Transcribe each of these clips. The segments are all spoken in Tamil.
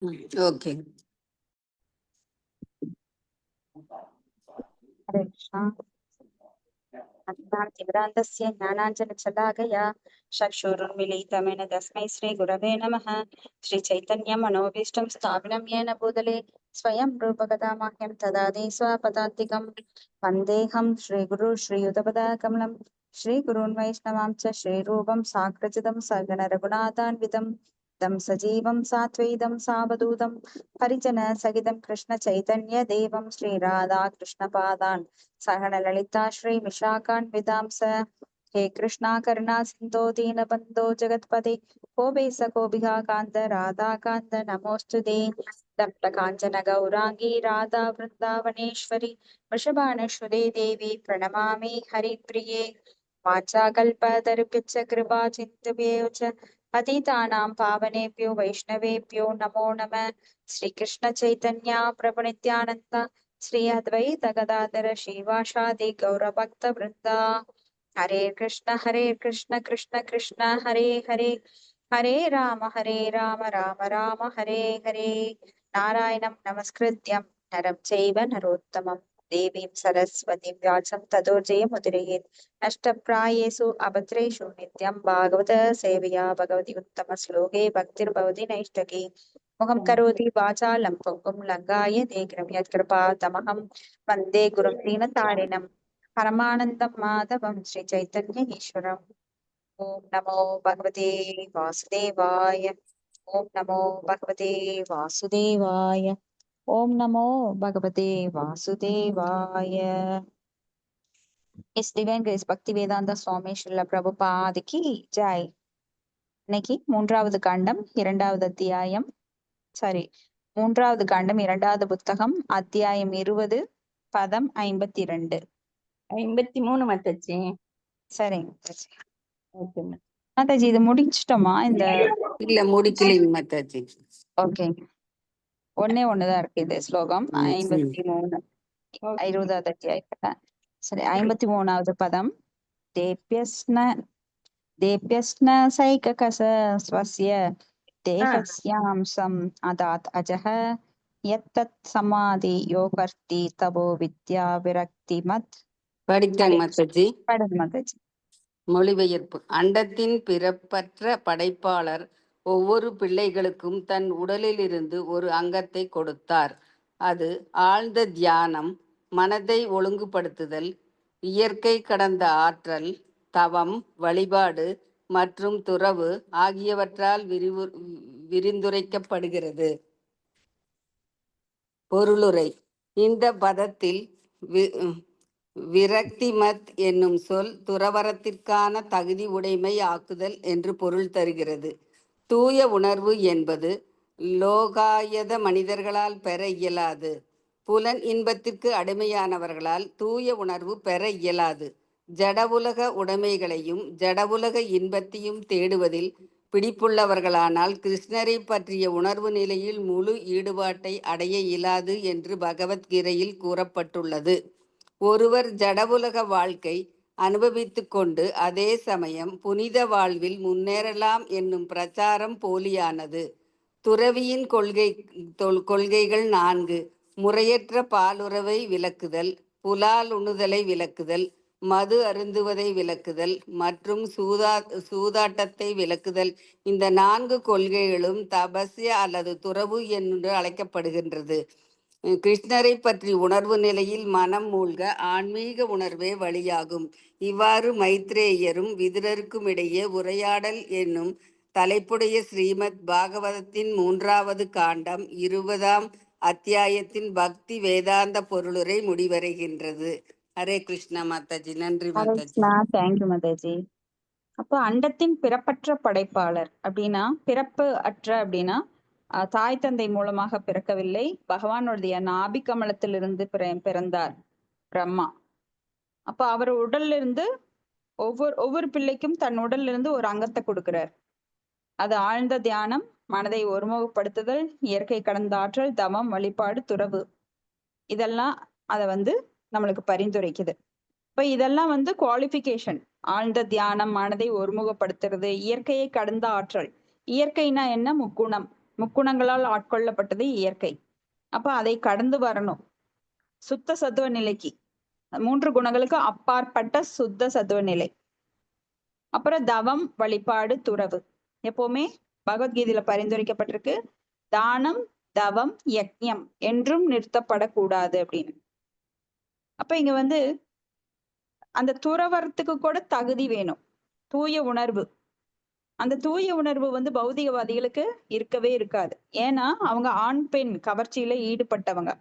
ஓகே. हरे कृष्णा। अज्ञानतिमिरान्धस्य ज्ञानाञ्जनशलाकया चक्षुरुन्मीलितमेन तस्मै श्रीगुरवे नमः। श्रीचैतन्यमनोभीष्टं स्थापितं येन भूतले स्वयं रूपकथा मह्यं ददाति स्वपदान्तिकं। वन्देऽहं श्रीगुरु श्रीयुतपदाकमलं श्रीगुरून् वैष्णवां च श्रीरूपं साग्रजतं सगणरघुनाथान्वितं तं सजीवं सात्वैतं सावधूतं हरिजनसहितं कृष्णचैतन्यदेवं श्रीराधाकृष्णपादान् सहन ललिता श्री विशाखान्वितांस। हे कृष्णा करुणा सिन्धो दीनबन्धो जगत्पते कोपे सकोभिः कान्त राधा कान्त नमोऽस्तुते। तप्त काञ्चन गौरांगी राधा वृन्दावनेश्वरी वृषभानुसुते देवी प्रणमामि हरिप्रिये। वाचाकल्पतरुभ्यश्च कृपा सिन्धुभ्यो च पतितानां पावनेभ्यो वैष्णवेभ्यो नमो नमः। श्रीकृष्ण चैतन्य प्रभु नित्यानन्द श्री अद्वैत गदाधर श्रीवासादि गौरभक्त वृंदा। हरे कृष्ण कृष्ण कृष्ण हरे हरे हरे राम राम राम हरे हरे। नारायणं नमस्कृत्यं नरं चैव नरोत्तमं देवीं सरस्वतीं व्यासं ततो जयमुदीरयेत्। नष्टप्रायेषु अभद्रेषु नित्यं भागवत सेवया भगवती उत्तमश्लोके भक्तिर्भवति नैष्ठकी। मुखं करोति वाचालं पङ्गुं लङ्घायते यत्कृपातमहं वन्दे गुरुं दीनतारिणं परमानन्दं माधवं श्रीचैतन्यईश्वरम्। ॐ नमो भगवते वासुदेवाय। ॐ नमो भगवते वासुदेवाय। ॐ नमो भगवते वासुदेवाय। इस डिवाइन ग्रेस பக்தி வேதாந்த சுவாமி ஸ்ரீல பிரபுபாதிக்கு ஜெய். இன்னைக்கு 3வது காண்டம் 2வது அத்தியாயம், சாரி 3வது காண்டம் 2வது புத்தகம், அத்தியாயம் 20, பதம் 52. 53 மத்தாச்சி. சரிங்க மாதாஜி. ஓகே மாதாஜி இது முடிச்சிட்டோமா? இந்த இல்ல முடிக்கலைங்க மாதாஜி. ஓகே, ஒன்னே ஒண்ணுதான் இருக்கு இது ஸ்லோகம் 53 20வது அத்தியாயத்துல. சரி, 53வது பதம். தேப்யஸ்ன சைககச ஸ்வஸ்ய தேகஸ்யாம்சம் அதாத் அஜஹ யத்தத் சமாதி யோகர்த்தி தபோ வித்யா விரக்தி மத். படித்தாங்க மாதாஜி. படுது மாதாஜி. மொழிபெயர்ப்பு. அண்டத்தின் பிறப்பற்ற படைப்பாளர் ஒவ்வொரு பிள்ளைகளுக்கும் தன் உடலிலிருந்து ஒரு அங்கத்தை கொடுத்தார். அது ஆழ்ந்த தியானம், மனதை ஒழுங்குபடுத்துதல், இயற்கை கடந்த ஆற்றல், தவம், வழிபாடு மற்றும் துறவு ஆகியவற்றால் விரிந்துரைக்கப்படுகிறது. பொருளுரை. இந்த பதத்தில் விரக்திமத் என்னும் சொல் துறவரத்திற்கான தகுதி உடைமை ஆக்குதல் என்று பொருள் தருகிறது. தூய உணர்வு என்பது லோகாயத மனிதர்களால் பெற இயலாது. புலன் இன்பத்திற்கு அடிமையானவர்களால் தூய உணர்வு பெற இயலாது. ஜடவுலக உடைமைகளையும் ஜடவுலக இன்பத்தையும் தேடுவதில் பிடிப்புள்ளவர்களானால் கிருஷ்ணரை பற்றிய உணர்வு நிலையில் முழு ஈடுபாட்டை அடைய இயலாது என்று பகவத்கீதையில் கூறப்பட்டுள்ளது. ஒருவர் ஜடவுலக வாழ்க்கை அனுபவித்து கொண்டு அதே சமயம் புனித வாழ்வில் முன்னேறலாம் என்னும் பிரச்சாரம் போலியானது. துறவியின் கொள்கைகள் 4: முறையற்ற பாலுறவை விலக்குதல், புலாலுணுதலை விலக்குதல், மது அருந்துவதை விலக்குதல் மற்றும் சூதாட்டத்தை விலக்குதல். இந்த 4 கொள்கைகளும் தபஸ்ய அல்லது துறவு என்று அழைக்கப்படுகின்றது. கிருஷ்ணரை பற்றி உணர்வு நிலையில் மனம் மூழ்க ஆன்மீக உணர்வே வழியாகும். இவ்வாறு மைத்ரேயரும் விதுரருக்கும் இடையே உரையாடல் என்னும் தலைப்புடைய ஸ்ரீமத் பாகவதத்தின் 3வது காண்டம் 20ஆம் அத்தியாயத்தின் பக்தி வேதாந்த பொருளுரை முடிவடைகின்றது. ஹரே கிருஷ்ணா மாதாஜி. நன்றி மாதாஜி. தேங்க்யூ மாதாஜி. அப்போ அண்டத்தின் பிறப்பற்ற படைப்பாளர் அப்படின்னா, பிறப்பு அற்ற அப்படின்னா தாய் தந்தை மூலமாக பிறக்கவில்லை. பகவானுடைய நாபி கமலத்திலிருந்து பிறந்தார் பிரம்மா. அப்ப அவர் உடல்ல இருந்து ஒவ்வொரு பிள்ளைக்கும் தன் உடல்ல இருந்து ஒரு அங்கத்தை கொடுக்கிறார். அது ஆழ்ந்த தியானம், மனதை ஒருமுகப்படுத்துதல், இயற்கை கடந்த ஆற்றல், தவம், வழிபாடு, துறவு, இதெல்லாம் அதை நம்மளுக்கு பரிந்துரைக்குது. இப்ப இதெல்லாம் குவாலிஃபிகேஷன். ஆழ்ந்த தியானம், மனதை ஒருமுகப்படுத்துறது, இயற்கையை கடந்த ஆற்றல். இயற்கைனா என்ன? முக்குணம். முக்குணங்களால் ஆட்கொள்ளப்பட்டது இயற்கை. அப்ப அதை கடந்து வரணும் சுத்த சத்துவ நிலைக்கு. 3 குணங்களுக்கு அப்பாற்பட்ட சுத்த சத்துவ நிலை. அப்புறம் தவம், வழிபாடு, துறவு. எப்பவுமே பகவத்கீதையில பரிந்துரைக்கப்பட்டிருக்கு, தானம், தவம், யக்ஞம் என்றும் நிறுத்தப்படக்கூடாது அப்படின்னு. அப்ப இங்க வந்து அந்த துறவரத்துக்கு கூட தகுதி வேணும், தூய உணர்வு. அந்த தூய உணர்வு வந்து பௌதிகவாதிகளுக்கு இருக்கவே இருக்காது. ஏன்னா அவங்க ஆண் பெண் கவர்ச்சியில ஈடுபட்டவங்க.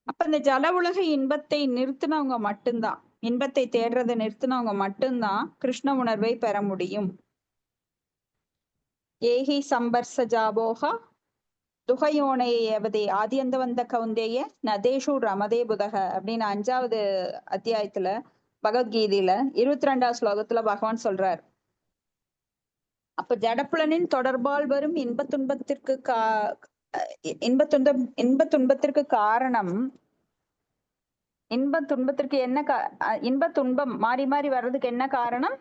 அப்ப இந்த ஜல உலக இன்பத்தை நிறுத்தினவங்க மட்டும்தான், இன்பத்தை தேடுறதை நிறுத்தினவங்க மட்டும்தான் கிருஷ்ண உணர்வை பெற முடியும். ஏஹி சம்பர்ச ஜாபோகா துகையோனைய ஏவதே ஆதியந்த வந்த கவுந்தேய நதேஷு ரமதே புதக அப்படின்னு 5வது அத்தியாயத்துல பகவத்கீதையில 22வது ஸ்லோகத்துல பகவான் சொல்றார். அப்ப ஜடப்புலனின் தொடர்பால் வரும் இன்ப துன்பத்திற்கு காரணம், இன்ப துன்பத்திற்கு என்ன இன்ப துன்பம் மாறி மாறி வர்றதுக்கு என்ன காரணம்?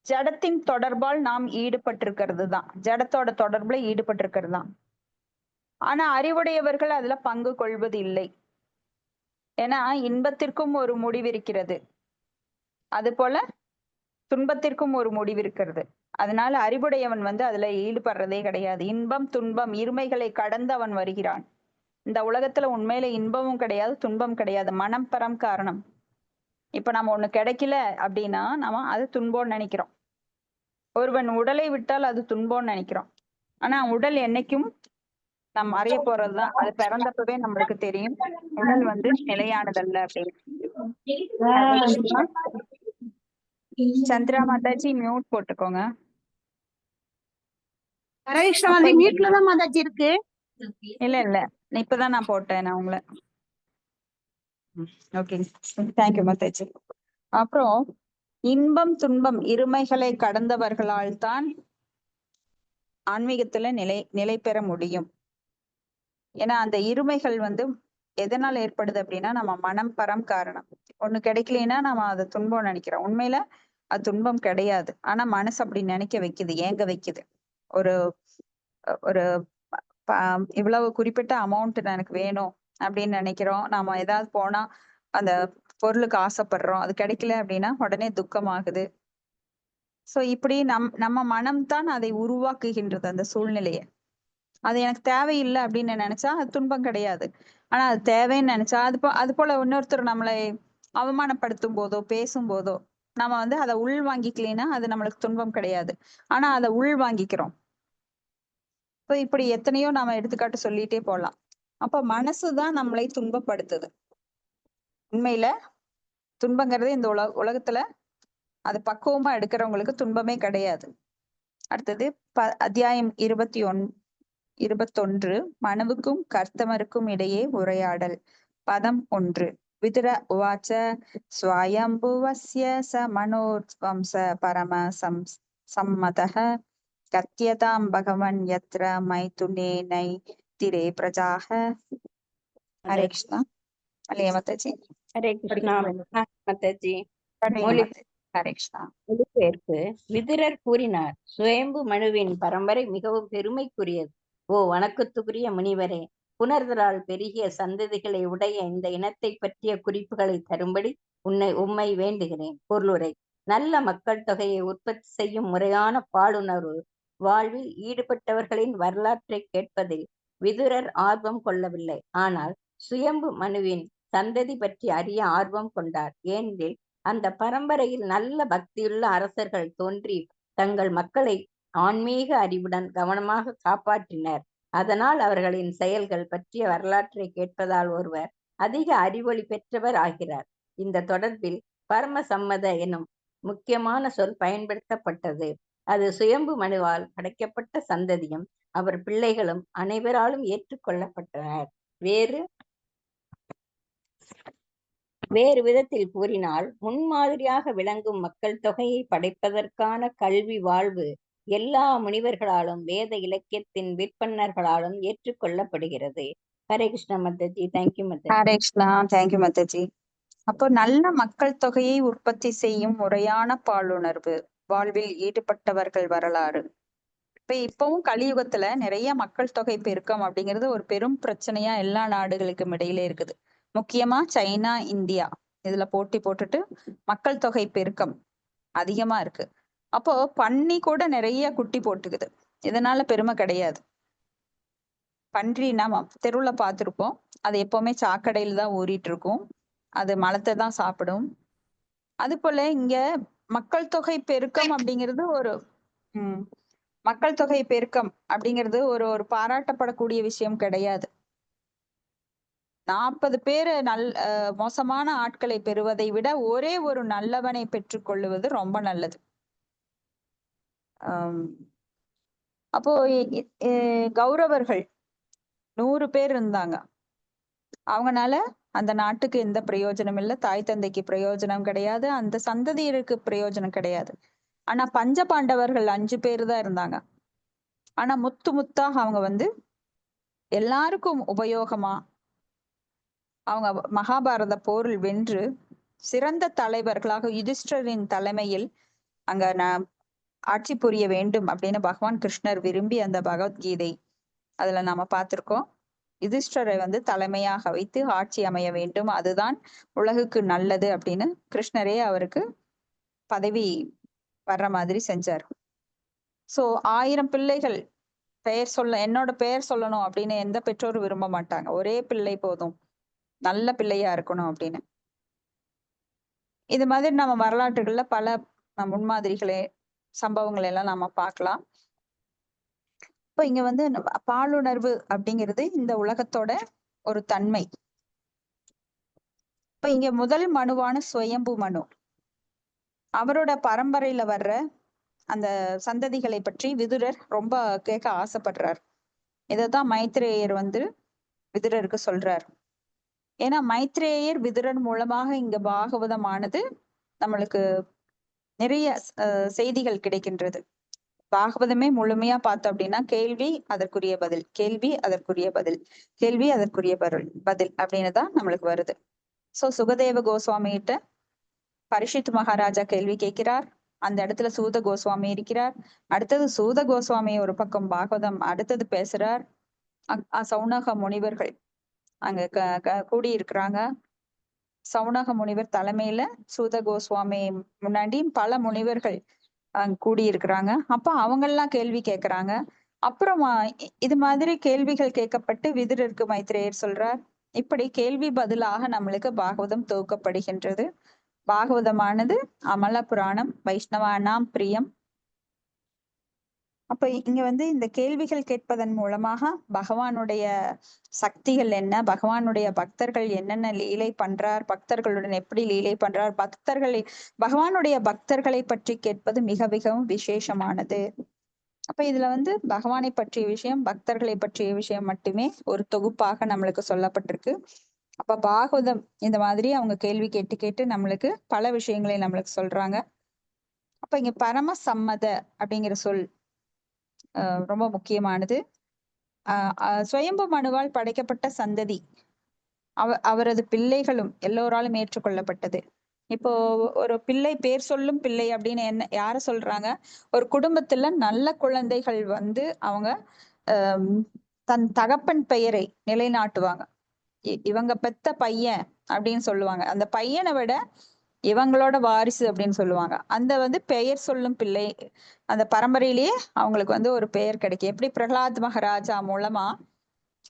ஜடத்தின் தொடர்பால் நாம் ஈடுபட்டிருக்கிறது தான், ஜடத்தோட தொடர்புல ஈடுபட்டிருக்கிறது தான். ஆனா அறிவுடையவர்கள் அதுல பங்கு கொள்வது இல்லை. ஏன்னா இன்பத்திற்கும் ஒரு முடிவு இருக்கிறது, அது போல துன்பத்திற்கும் ஒரு முடிவு இருக்கிறது. அதனால அறிவுடையவன் வந்து அதுல ஈடுபடுறதே கிடையாது. இன்பம் துன்பம் இருமைகளை கடந்து அவன் வருகிறான். இந்த உலகத்துல உண்மையில இன்பமும் கிடையாது, துன்பம் கிடையாது, மனம் பரம் காரணம். இப்ப நம்ம ஒண்ணு கிடைக்கல அப்படின்னா நாம அது துன்பம்னு நினைக்கிறோம். ஒருவன் உடலை விட்டால் அது துன்பம்னு நினைக்கிறோம். ஆனா உடல் என்னைக்கும் நம்ம அறிய போறதுதான். அது பிறந்தப்பவே நம்மளுக்கு தெரியும், உடல் வந்து நிலையானதல்ல அப்படின்னு. சந்திரா மாதாஜி மியூட் போட்டுக்கோங்க. மியூட்ல தான் மாதாஜி இருக்கு. இல்ல இல்ல இப்பதான் நான் போட்டேன் நான் உங்களை. Okay, thank you Mataji. அப்புறம் இன்பம் துன்பம் இருமைகளை கடந்தவர்களால் தான் ஆன்மீகத்துல நிலை பெற முடியும். ஏன்னா அந்த இருமைகள் வந்து எதனால் ஏற்படுது அப்படின்னா நம்ம மனம் பரம் காரணம். ஒண்ணு கிடைக்கலன்னா நம்ம அதை துன்பம் நினைக்கிறோம். உண்மையில அது துன்பம் கிடையாது. ஆனா மனசு அப்படி நினைக்க வைக்குது, ஏங்க வைக்குது. ஒரு ஒரு இவ்வளவு குறிப்பிட்ட அமௌண்ட் எனக்கு வேணும் அப்படின்னு நினைக்கிறோம். நாம ஏதாவது போனா அந்த பொருளுக்கு ஆசைப்படுறோம், அது கிடைக்கல அப்படின்னா உடனே துக்கமாகுது. சோ இப்படி நம்ம மனம்தான் அதை உருவாக்குகின்றது அந்த சூழ்நிலைய. அது எனக்கு தேவையில்லை அப்படின்னு நினைச்சா அது துன்பம் கிடையாது. ஆனா அது தேவைன்னு நினைச்சா அது போல இன்னொருத்தர் நம்மளை அவமானப்படுத்தும் போதோ பேசும் போதோ நம்ம வந்து அதை உள் வாங்கிக்கலைன்னா அது நம்மளுக்கு துன்பம் கிடையாது. ஆனா அதை உள் வாங்கிக்கிறோம். இப்படி எத்தனையோ நாம எடுத்துக்காட்டு சொல்லிட்டே போலாம். அப்ப மனசுதான் நம்மளை துன்பப்படுத்துது. உண்மையில துன்பங்கிறது இந்த உலகத்துல அது பக்குவமா எடுக்கிறவங்களுக்கு துன்பமே கிடையாது. அடுத்தது அத்தியாயம் 21 மனுவுக்கும் கர்த்தமருக்கும் இடையே உரையாடல். பதம் 1. விதுர உவாச்ச ஸ்வயம்புவஸ்ய ச மனோர்வம்ச பரம சம்மதः கத்யதாம் பகவன் யத்ர மைதுனேனை திரே பிரஜாஹ. ஹரே கிருஷ்ணா. அல்லையா மாதாஜி? ஹரே கிருஷ்ணா மாதாஜி. ஹரே கிருஷ்ணா. மொழிபெயர்ப்பு. விதுரர் கூறினார், சுயம்பு மனுவின் பரம்பரை மிகவும் பெருமைக்குரியது. ஓ வணக்கத்துக்குரிய முனிவரே, புனர்தலால் பெருகிய சந்ததிகளை உடைய இந்த இனத்தை பற்றிய குறிப்புகளை தரும்படி உம்மை வேண்டுகிறேன். பொருளுரை. நல்ல மக்கள் தொகையை உற்பத்தி செய்யும் முறையான பாலுணர்வு வாழ்வில் ஈடுபட்டவர்களின் வரலாற்றை கேட்பதில் விதுரர் ஆர்வம் கொள்ளவில்லை. ஆனால் சுயம்பு மனுவின் சந்ததி பற்றி அறிய ஆர்வம் கொண்டார். ஏனெனில் அந்த பரம்பரையில் நல்ல பக்தியுள்ள அரசர்கள் தோன்றி தங்கள் மக்களை ஆன்மீக அறிவுடன் கவனமாக காப்பாற்றினர். அதனால் அவர்களின் செயல்கள் பற்றிய வரலாற்றை கேட்பதால் ஒருவர் அதிக அறிவொளி பெற்றவர் ஆகிறார். இந்த தொடர்பில் பரம சம்மத எனும் முக்கியமான சொல் பயன்படுத்தப்பட்டது. அது சுயம்பு மனுவால் படைக்கப்பட்ட சந்ததியும் அவர் பிள்ளைகளும் அனைவராலும் ஏற்றுக்கொள்ளப்பட்டனர். வேறு விதத்தில் கூறினால், முன்மாதிரியாக விளங்கும் மக்கள் தொகையை படைப்பதற்கான கல்வி வாழ்வு எல்லா முனிவர்களாலும் வேத இலக்கியத்தின் விற்பன்னர்களாலும் ஏற்றுக்கொள்ளப்படுகிறது. ஹரே கிருஷ்ணா மாதாஜி. தேங்க்யூ மாதாஜி. ஹரே கிருஷ்ணா. தேங்க்யூ மாதாஜி. அப்போ நல்ல மக்கள் தொகையை உற்பத்தி செய்யும் முறையான பாலுணர்வு வாழ்வில் ஈடுபட்டவர்கள் வரலாறு. இப்பவும் கலியுகத்துல நிறைய மக்கள் தொகை பெருக்கம் அப்படிங்கிறது ஒரு பெரும் பிரச்சனையா எல்லா நாடுகளுக்கும் இடையில இருக்குது. முக்கியமா சைனா, இந்தியா இதுல போட்டி போட்டுட்டு மக்கள் தொகை பெருக்கம் அதிகமா இருக்கு. அப்போ பன்னி கூட நிறைய குட்டி போட்டுக்குது. இதனால பெருமை கிடையாது. பன்றி நம்ம தெருவுல பார்த்திருப்போம். அது எப்பவுமே சாக்கடையில தான் ஊறிட்டு இருக்கும். அது மலத்தை தான் சாப்பிடும். அது போல இங்க மக்கள் தொகை பெருக்கம் அப்படிங்கிறது மக்கள் தொகை பெருக்கம் அப்படிங்கிறது ஒரு ஒரு பாராட்டப்படக்கூடிய விஷயம் கிடையாது. 40 பேரு மோசமான ஆட்களை பெறுவதை விட ஒரே ஒரு நல்லவனை பெற்றுக்கொள்ளுவது ரொம்ப நல்லது. அப்போ கௌரவர்கள் 100 பேர் இருந்தாங்க. அவங்கனால அந்த நாட்டுக்கு எந்த பிரயோஜனம் இல்லை, தாய் தந்தைக்கு பிரயோஜனம் கிடையாது, அந்த சந்ததியருக்கு பிரயோஜனம் கிடையாது. ஆனா பஞ்ச பாண்டவர்கள் 5 பேர் தான் இருந்தாங்க. ஆனா முத்து முத்தாக அவங்க எல்லாருக்கும் உபயோகமா அவங்க மகாபாரத போரில் வென்று சிறந்த தலைவர்களாக யுதிஷ்டரின் தலைமையில் அங்க ஆட்சி புரிய வேண்டும் அப்படின்னு பகவான் கிருஷ்ணர் விரும்பி அந்த பகவத்கீதை அதுல நாம பார்த்திருக்கோம். யுதிஷ்டரை தலைமையாக வைத்து ஆட்சி அமைய வேண்டும், அதுதான் உலகுக்கு நல்லது அப்படின்னு கிருஷ்ணரே அவருக்கு பதவி வர்ற மாதிரி செஞ்சார். சோ 1000 பிள்ளைகள் என்னோட பெயர் சொல்லணும் அப்படின்னு எந்த பெற்றோரும் விரும்ப மாட்டாங்க. ஒரே பிள்ளை போதும், நல்ல பிள்ளையா இருக்கணும் அப்படின்னு. இது மாதிரி நம்ம வரலாற்றுகள்ல பல முன்மாதிரிகளே சம்பவங்கள் எல்லாம் நாம பார்க்கலாம். இப்ப இங்க பாலுணர்வு அப்படிங்கிறது இந்த உலகத்தோட ஒரு தன்மை. இப்ப இங்க முதல் மனுவான சுயம்பு மனு, அவரோட பரம்பரையில வர்ற அந்த சந்ததிகளை பற்றி விதுரர் ரொம்ப கேட்க ஆசைப்படுறார். இததான் மைத்ரேயர் விதுரருக்கு சொல்றார். ஏன்னா மைத்ரேயர் விதுரர் மூலமாக இங்க பாகவதமானது நம்மளுக்கு நிறைய செய்திகள் கிடைக்கின்றது. பாகவதமே முழுமையா பார்த்தோம் அப்படின்னா கேள்வி அதற்குரிய பதில், கேள்வி அதற்குரிய பதில், கேள்வி அதற்குரிய பதில் அப்படின்னு தான் நம்மளுக்கு வருது. சோ சுகதேவ கோஸ்வாமி கிட்ட பரிஷித் மகாராஜா கேள்வி கேட்கிறார். அந்த இடத்துல சூத கோஸ்வாமி இருக்கிறார். அடுத்தது சூத கோஸ்வாமி ஒரு பக்கம் பாகவதம் அடுத்தது பேசுறார். சௌனக முனிவர்கள் அங்க கூடி இருக்கிறாங்க. சௌனக முனிவர் தலைமையில சூத கோஸ்வாமி முன்னாடி பல முனிவர்கள் கூடி இருக்கிறாங்க. அப்ப அவங்க எல்லாம் கேள்வி கேட்கிறாங்க. அப்புறமா இது மாதிரி கேள்விகள் கேட்கப்பட்டு விதுரருக்கு மைத்ரேயர் சொல்றார், இப்படி கேள்வி பதிலாக நம்மளுக்கு பாகவதம் தொகுக்கப்படுகின்றது. பாகவதமானது அமல புராணம், வைஷ்ணவானாம் பிரியம். அப்ப இங்க இந்த கேள்விகள் கேட்பதன் மூலமாக பகவானுடைய சக்திகள் என்ன, பகவானுடைய பக்தர்கள் என்னென்ன லீலை பண்றார், பக்தர்களுடன் எப்படி லீலை பண்றார், பகவானுடைய பக்தர்களை பற்றி கேட்பது மிக மிகவும் விசேஷமானது. அப்ப இதுல பகவானை பற்றிய விஷயம், பக்தர்களை பற்றிய விஷயம் மட்டுமே ஒரு தொகுப்பாக நம்மளுக்கு சொல்லப்பட்டிருக்கு. அப்ப பாகவதம் இந்த மாதிரி அவங்க கேள்வி கேட்டு கேட்டு நம்மளுக்கு பல விஷயங்களை நம்மளுக்கு சொல்றாங்க. அப்ப இங்க பரம சம்மத அப்படிங்கிற சொல் ரொம்ப முக்கியமானது. சுயம்பு மனுவால் படைக்கப்பட்ட சந்ததி அவரது பிள்ளைகளும் எல்லோராலும் ஏற்றுக்கொள்ளப்பட்டது. இப்போ ஒரு பிள்ளை பேர் சொல்லும் பிள்ளை அப்படின்னு யார சொல்றாங்க? ஒரு குடும்பத்துல நல்ல குழந்தைகள் அவங்க தன் தகப்பன் பெயரை நிலைநாட்டுவாங்க. இவங்க பெத்த பையன் அப்படின்னு சொல்லுவாங்க. அந்த பையனை விட இவங்களோட வாரிசு அப்படின்னு சொல்லுவாங்க. அந்த பெயர் சொல்லும் பிள்ளை அந்த பரம்பரையிலேயே அவங்களுக்கு ஒரு பெயர் கிடைக்கும். எப்படி பிரகலாத் மகாராஜா மூலமா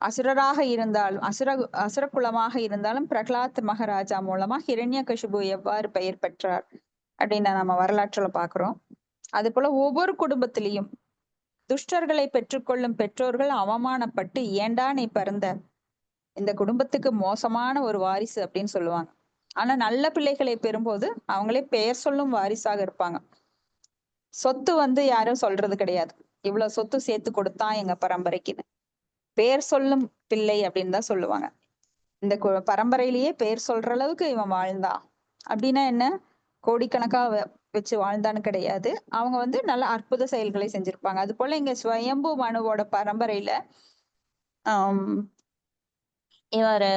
அசுரராக இருந்தாலும் அசுர குலமாக இருந்தாலும் பிரகலாத் மகாராஜா மூலமா ஹிரண்யகசிபு எவ்வாறு பெயர் பெற்றார் அப்படின்னு நம்ம வரலாற்றுல பாக்குறோம். அது போல ஒவ்வொரு குடும்பத்திலையும் துஷ்டர்களை பெற்றுக்கொள்ளும் பெற்றோர்கள் அவமானப்பட்டு ஏண்டா நீ பிறந்த, இந்த குடும்பத்துக்கு மோசமான ஒரு வாரிசு அப்படின்னு சொல்லுவாங்க. ஆனா நல்ல பிள்ளைகளை பெறும்போது அவங்களே பெயர் சொல்லும் வாரிசாக இருப்பாங்க. சொத்து யாரும் சொல்றது கிடையாது, இவ்வளவு சொத்து சேர்த்து கொடுத்தான் எங்க பரம்பரைக்குன்னு. பெயர் சொல்லும் பிள்ளை அப்படின்னு தான் சொல்லுவாங்க. இந்த பரம்பரையிலேயே பெயர் சொல்ற அளவுக்கு இவன் வாழ்ந்தான் அப்படின்னா என்ன, கோடிக்கணக்கா வச்சு வாழ்ந்தான்னு கிடையாது. அவங்க நல்ல அற்புத செயல்களை செஞ்சிருப்பாங்க. அது போல இங்க ஸ்வயம்பு மனுவோட பரம்பரையில இவர்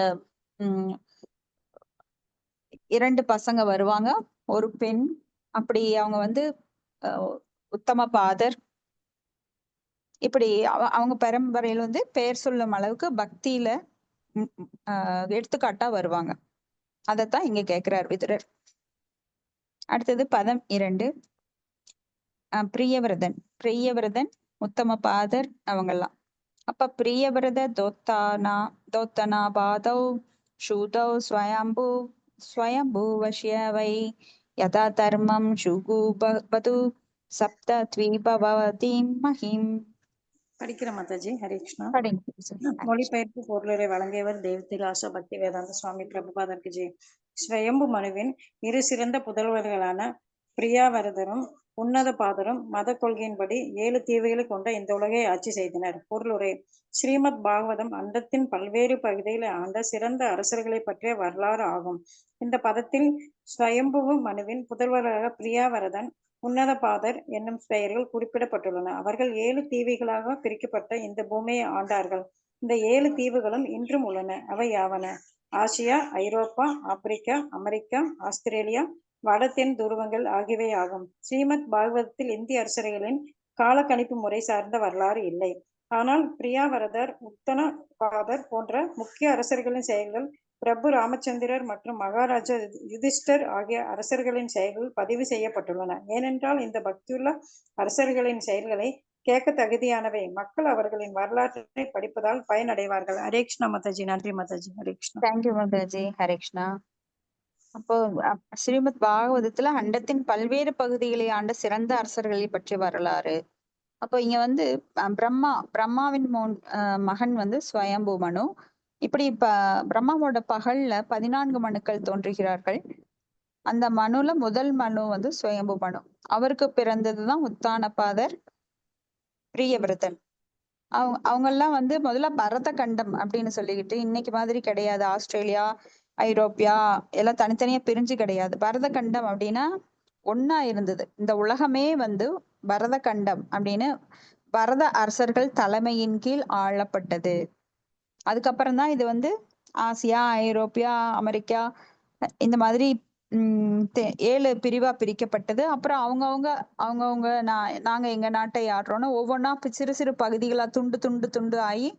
2 பசங்க வருவாங்க, ஒரு பெண். அப்படி அவங்க உத்தம பாதர், இப்படி அவங்க பரம்பரையில வந்து பெயர் சொல்லும் அளவுக்கு பக்தியில எடுத்துக்காட்டா வருவாங்க. அதைத்தான் இங்க கேட்கிறார் விதுரர். அடுத்தது பதம் 2. பிரியவிரதன். பிரியவிரதன், உத்தம பாதர் அவங்கெல்லாம். அப்ப பிரியவிரத தோத்தனா பாதௌ சூதௌ ஸ்வயம்பூ வஷ்ய வை யதா தர்மம் சுகூபது சப்த த்வீபவதீம் மஹிம். படிக்கிற மாதாஜி. ஹரே கிருஷ்ணா. படிங்க. மொழிபெயர்ப்பு பொருளுரை வழங்கியவர் தேவதிராச பக்தி வேதாந்த சுவாமி பிரபுபாதருக்கு ஜெய். ஸ்வயம்பு மனுவின் இரு சிறந்த புதல்வர்களான பிரியாவரதரும் உன்னத பாதரும் மத கொள்கையின்படி 7 தீவுகளை கொண்ட இந்த உலகை ஆட்சி செய்தனர். பொருளுரை. ஸ்ரீமத் பாகவதம் அண்டத்தின் பல்வேறு பகுதிகளை ஆண்ட சிறந்த அரசர்களை பற்றிய வரலாறு ஆகும். இந்த பதத்தில் ஸ்வயம்புவு மனுவின் புதல்வராக பிரியாவரதன், உன்னத பாதர் என்னும் பெயர்கள் குறிப்பிடப்பட்டுள்ளன. அவர்கள் 7 தீவுகளாக பிரிக்கப்பட்ட இந்த பூமியை ஆண்டார்கள். இந்த 7 தீவுகளும் இன்றும் உள்ளன. அவை யாவன: ஆசியா, ஐரோப்பா, ஆப்பிரிக்கா, அமெரிக்கா, ஆஸ்திரேலியா, வட தென் துருவங்கள் ஆகியவை ஆகும். ஸ்ரீமத் பாகவதத்தில் இந்திய அரசர்களின் கால கணிப்பு முறை சார்ந்த வரலாறு இல்லை. ஆனால் பிரியாவரதர், உத்தன பாதர் போன்ற முக்கிய அரசர்களின் செயல்கள், பிரபு ராமச்சந்திரர் மற்றும் மகாராஜா யுதிஷ்டர் ஆகிய அரசர்களின் செயல்கள் பதிவு செய்யப்பட்டுள்ளன. ஏனென்றால் இந்த பக்தியுள்ள அரசர்களின் செயல்களை கேட்க தகுதியானவை. மக்கள் அவர்களின் வரலாற்றை படிப்பதால் பயனடைவார்கள். ஹரே கிருஷ்ணா மாதாஜி. நன்றி மாதாஜி. ஹரே கிருஷ்ணா. தேங்க்யூ மாதாஜி. ஹரே கிருஷ்ணா. அப்போ ஸ்ரீமத் பாகவதத்துல அண்டத்தின் பல்வேறு பகுதிகளை ஆண்ட சிறந்த அரசர்களை பற்றி வரலாறு. அப்போ இங்க வந்து பிரம்மாவின் மகன் வந்து ஸ்வயம்பு மனு. இப்படி பிரம்மாவோட பகல்ல 14 மனுக்கள் தோன்றுகிறார்கள். அந்த மனுல முதல் மனு வந்து ஸ்வயம்பு மனு. அவருக்கு பிறந்ததுதான் உத்தானபாதர், பிரியவிரதன். அவங்கெல்லாம் வந்து முதல்ல பரத கண்டம் அப்படின்னு சொல்லிக்கிட்டு, இன்னைக்கு மாதிரி கிடையாது. ஆஸ்திரேலியா, ஐரோப்பியா எல்லாம் தனித்தனியா பிரிஞ்சு கிடையாது. பரத கண்டம் அப்படின்னா ஒன்னா இருந்தது. இந்த உலகமே வந்து பரத கண்டம் அப்படின்னு பரத அரசர்கள் தலைமையின் கீழ் ஆளப்பட்டது. அதுக்கப்புறம் தான் இது வந்து ஆசியா, ஐரோப்பியா, அமெரிக்கா இந்த மாதிரி 7 பிரிவா பிரிக்கப்பட்டது. அப்புறம் அவங்கவுங்க நாங்க எங்க நாட்டை ஆடுறோம்னு ஒவ்வொன்னா சிறு சிறு பகுதிகளா துண்டு ஆகி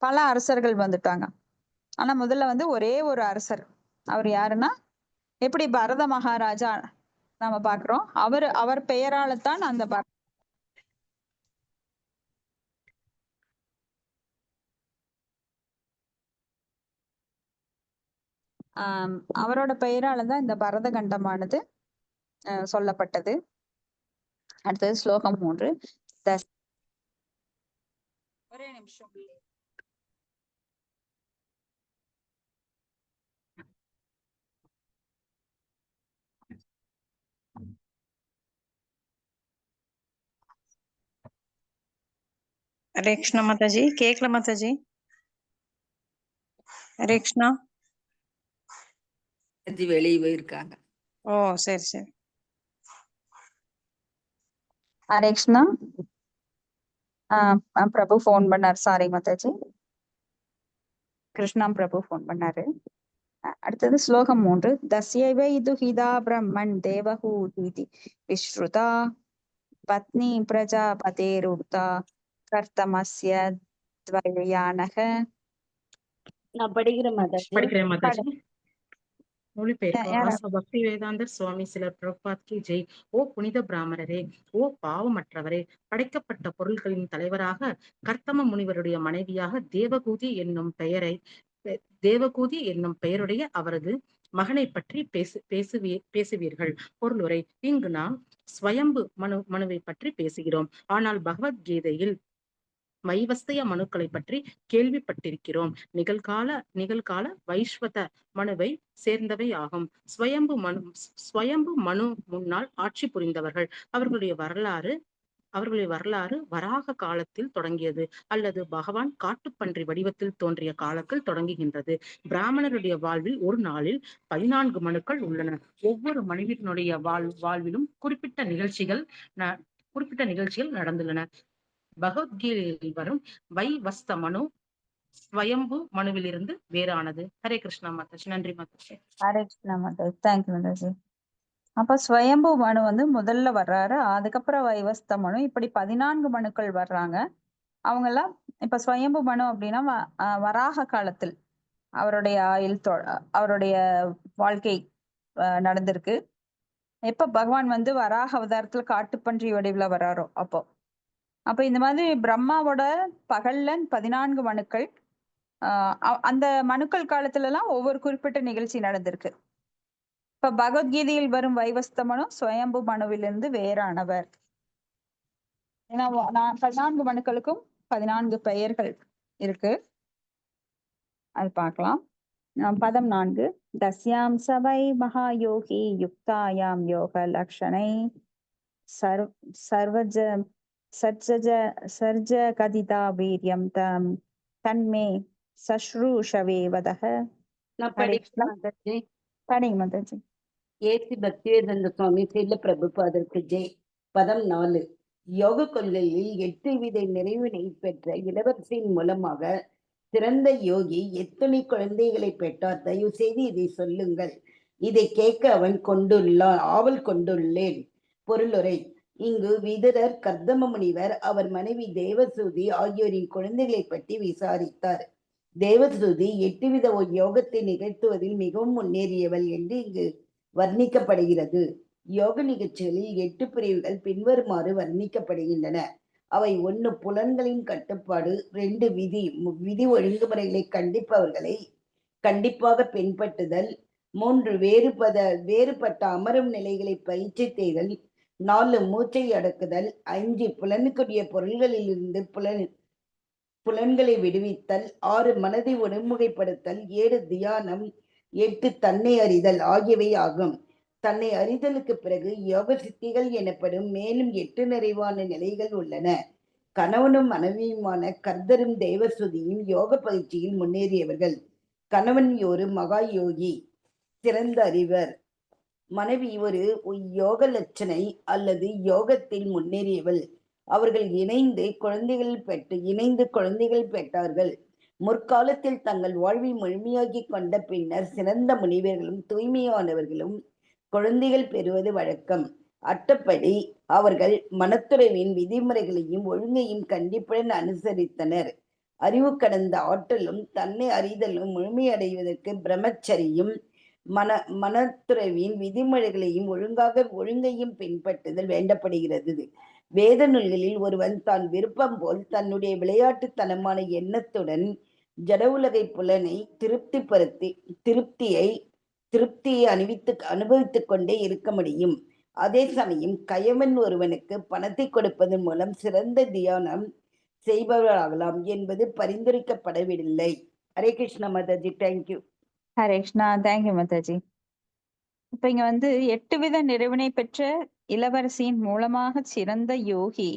பல அரசர்கள் வந்துட்டாங்க. ஆனா முதல்ல வந்து ஒரே ஒரு அரசர். அவர் யாருன்னா, எப்படி பரத மகாராஜா நாம பாக்குறோம், அவர் பெயரால்தான் அந்த அவரோட பெயராலதான் இந்த பரத கண்டமானது சொல்லப்பட்டது. அடுத்தது ஸ்லோகம் 3. ஒரே நிமிஷம். ஹரே கிருஷ்ணா மாதாஜி. கேக்கல மாதாஜி. ஹரே கிருஷ்ணா. வெளியே போயிருக்காங்க. ஓ சரி சரி. ஹரே கிருஷ்ணா. பிரபு போன் பண்ணார். சாரி மாதாஜி. கிருஷ்ணா பிரபு போன் பண்ணாரு. அடுத்தது ஸ்லோகம் 3. தஸ்யைவ இதுஹிதா பிரம்மன் தேவஹூதி விஸ்ருதா பத்னி பிரஜாபதேருக்தா கர்த்தமஸ்ய த்வயானக. நான் படிக்கிறேன் மாதாஜி. படிக்கிறேன் மாதாஜி. மொழிபெயர்ப்பு. ஆசா பக்தி வேதாந்தர் சுவாமி சிலர் பிரபாத் கி ஜெய். ஓ புனித பிராமணரே, ஓ பாவமற்றவரே, படைக்கப்பட்ட பொருள்களின் தலைவராக கர்த்தம முனிவருடைய மனைவியாக தேவகூதி என்னும் பெயருடைய அவரது மகனை பற்றி பேசுவீர்கள். பொருளுரை. இங்கு நாம் ஸ்வயம்பு மனுவை பற்றி பேசுகிறோம். ஆனால் பகவத்கீதையில் வைவஸ்தய மனுக்களை பற்றி கேள்விப்பட்டிருக்கிறோம். நிகழ்கால வைஸ்வத மனுவை சேர்ந்தவை ஆகும். ஸ்வயம்பு மனு முன்னால் ஆட்சி புரிந்தவர்கள். அவர்களுடைய வரலாறு வராக காலத்தில் தொடங்கியது அல்லது பகவான் காட்டுப்பன்றி வடிவத்தில் தோன்றிய காலத்தில் தொடங்குகின்றது. பிராமணருடைய வாழ்வில் ஒரு நாளில் 14 மனுக்கள் உள்ளன. ஒவ்வொரு மனிதனுடைய வாழ்விலும் குறிப்பிட்ட நிகழ்ச்சிகள் நடந்துள்ளன. பகவத்கீதையில் வரும் வைவஸ்த மனு ஸ்வயம்பு மனுவிலிருந்து வேறானது. ஹரே கிருஷ்ணா மாதாஜி. நன்றி மாதாஜி. ஹரே கிருஷ்ணா மாதாஜி. தேங்க்யூ மாதாஜி. அப்ப ஸ்வயம்பு மனு வந்து முதல்ல வர்றாரு, அதுக்கப்புறம் வைவஸ்த மனு, இப்படி 14 மனுக்கள் வர்றாங்க. அவங்க எல்லாம் இப்ப ஸ்வயம்பு மனு அப்படின்னா வராக காலத்தில் அவருடைய அவருடைய வாழ்க்கை நடந்திருக்கு. எப்ப பகவான் வந்து வராக அவதாரத்துல காட்டுப்பன்றி வடிவுல வர்றாரோ அப்போ. அப்ப இந்த மாதிரி பிரம்மாவோட பகல்ல 14 மனுக்கள், அந்த மனுக்கள் காலத்துல எல்லாம் ஒவ்வொரு குறிப்பிட்ட நிகழ்ச்சி நடந்திருக்கு. இப்ப பகவத்கீதையில் வரும் வைவஸ்த மனு ஸ்வயம்பு மனுவிலிருந்து வேறானவர். ஏன்னா 14 மனுக்களுக்கும் 14 பெயர்கள் இருக்கு. அது பார்க்கலாம். பதம் 4. தஸ்யாம் சவை மகாயோகி யுக்தாயாம் யோக லக்ஷணை சர்வஜ சர்ஜ கதிதா வீரியம் தன்மே சஸ்ரூஷவே வதக. நான் படிக்கலாம். படிக்கிறேன். படிங்க மாதாஜி. ஏசி பக்திவேதாந்த சுவாமி ஸ்ரீல பிரபுபாதருக்கு ஜெய். பதம் 4. யோக கொள்கையில் 8 வித நிறைவினை பெற்ற இளவரசியின் மூலமாக சிறந்த யோகி எத்தனை குழந்தைகளை பெற்றார்? தயவு செய்து இதை சொல்லுங்கள். இதை கேட்க ஆவல் கொண்டுள்ளேன். பொருளுரை. இங்கு விதுரர் கர்தம முனிவர் அவர் மனைவி தேவசூதி ஆகியோரின் குழந்தைகளை பற்றி விசாரித்தார். தேவசூதி 8 வித யோகத்தை நிகழ்த்துவதில் மிகவும் முன்னேறியவள் என்று இங்கு வர்ணிக்கப்படுகிறது. யோக நிகழ்ச்சிகளில் 8 பிரிவுகள் பின்வருமாறு வர்ணிக்கப்படுகின்றன. அவை 1 புலன்களின் கட்டுப்பாடு, 2 விதி ஒழுங்குமுறைகளை கண்டிப்பவர்களை கண்டிப்பாக பின்பற்றுதல், 3 வேறுபட்ட அமரும் நிலைகளை பயிற்சி செய்தல், 4 மூச்சை அடக்குதல், 5 புலனுக்குரிய பொருள்களிலிருந்து புலன்களை விடுவித்தல், 6 மனதை ஒருமுகைப்படுத்தல், 7 தியானம், 8 தன்னை அறிதல் ஆகியவை ஆகும். தன்னை அறிதலுக்கு பிறகு யோக சித்திகள் எனப்படும் மேலும் 8 நிறைவான நிலைகள் உள்ளன. கணவனும் மனைவியுமான கர்தரும் தேவசுதியும் யோக பயிற்சியில் முன்னேறியவர்கள். கணவன் ஒரு மகா யோகி, சிறந்த அறிவர். மனைவி ஒரு யோக லட்சணை அல்லது யோகத்தில் முன்னேறியவள். அவர்கள் இணைந்து குழந்தைகள் பெற்றார்கள். முற்காலத்தில் தங்கள் வாழ்வை முழுமையாக்கி கொண்ட பின்னர் சிறந்த முனிவர்களும் தூய்மையானவர்களும் குழந்தைகள் பெறுவது வழக்கம். அட்டப்படி அவர்கள் மனத்துறவின் விதிமுறைகளையும் ஒழுங்கையும் கண்டிப்புடன் அனுசரித்தனர். அறிவு கடந்த ஆற்றலும் தன்னை அறிதலும் முழுமையடைவதற்கு பிரம்மச்சரியும் மனத்துறவின் விதிமுறைகளையும் ஒழுங்கையும் பின்பற்றுதல் வேண்டப்படுகிறது. வேத நூல்களில் ஒருவன் தான் விருப்பம் போல் தன்னுடைய விளையாட்டுத்தனமான எண்ணத்துடன் ஜட உலகை புலனை திருப்தியை அனுபவித்துக் கொண்டே இருக்க முடியும். அதே சமயம் கயவன் ஒருவனுக்கு பணத்தை கொடுப்பதன் மூலம் சிறந்த தியானம் செய்பவராகலாம் என்பது பரிந்துரைக்கப்படவில்லை. ஹரே கிருஷ்ணா மாதாஜி. தேங்க்யூ. ஹரே கிருஷ்ணா. தேங்க்யூ மாதாஜி. இப்ப இங்க வந்து 8 வித நிறைவினை பெற்ற இளவரசியின் மூலமாக சிறந்த யோகி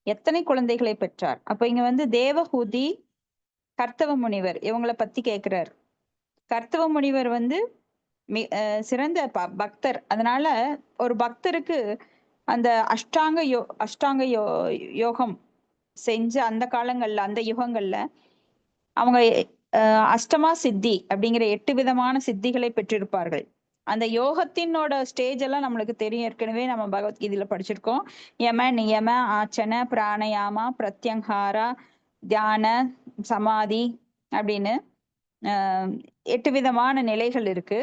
எத்தனை குழந்தைகளை பெற்றார்? அப்ப இங்க வந்து தேவஹூதி, கர்த்தவ முனிவர் இவங்களை பத்தி கேட்கிறார். கர்த்தவ முனிவர் வந்து சிறந்த பக்தர். அதனால ஒரு பக்தருக்கு அந்த அஷ்டாங்க யோகம் செஞ்ச அந்த காலங்கள்ல, அந்த யுகங்கள்ல அவங்க அஷ்டமா சித்தி அப்படிங்கிற 8 விதமான சித்திகளை பெற்றிருப்பார்கள். அந்த யோகத்தினோட ஸ்டேஜ் எல்லாம் நம்மளுக்கு தெரியும். ஏற்கனவே நம்ம பகவத்கீதையில படிச்சிருக்கோம். யம, நியம, ஆச்சன, பிராணயாமா, பிரத்யங்காரா, தியான, சமாதி அப்படின்னு 8 விதமான நிலைகள் இருக்கு.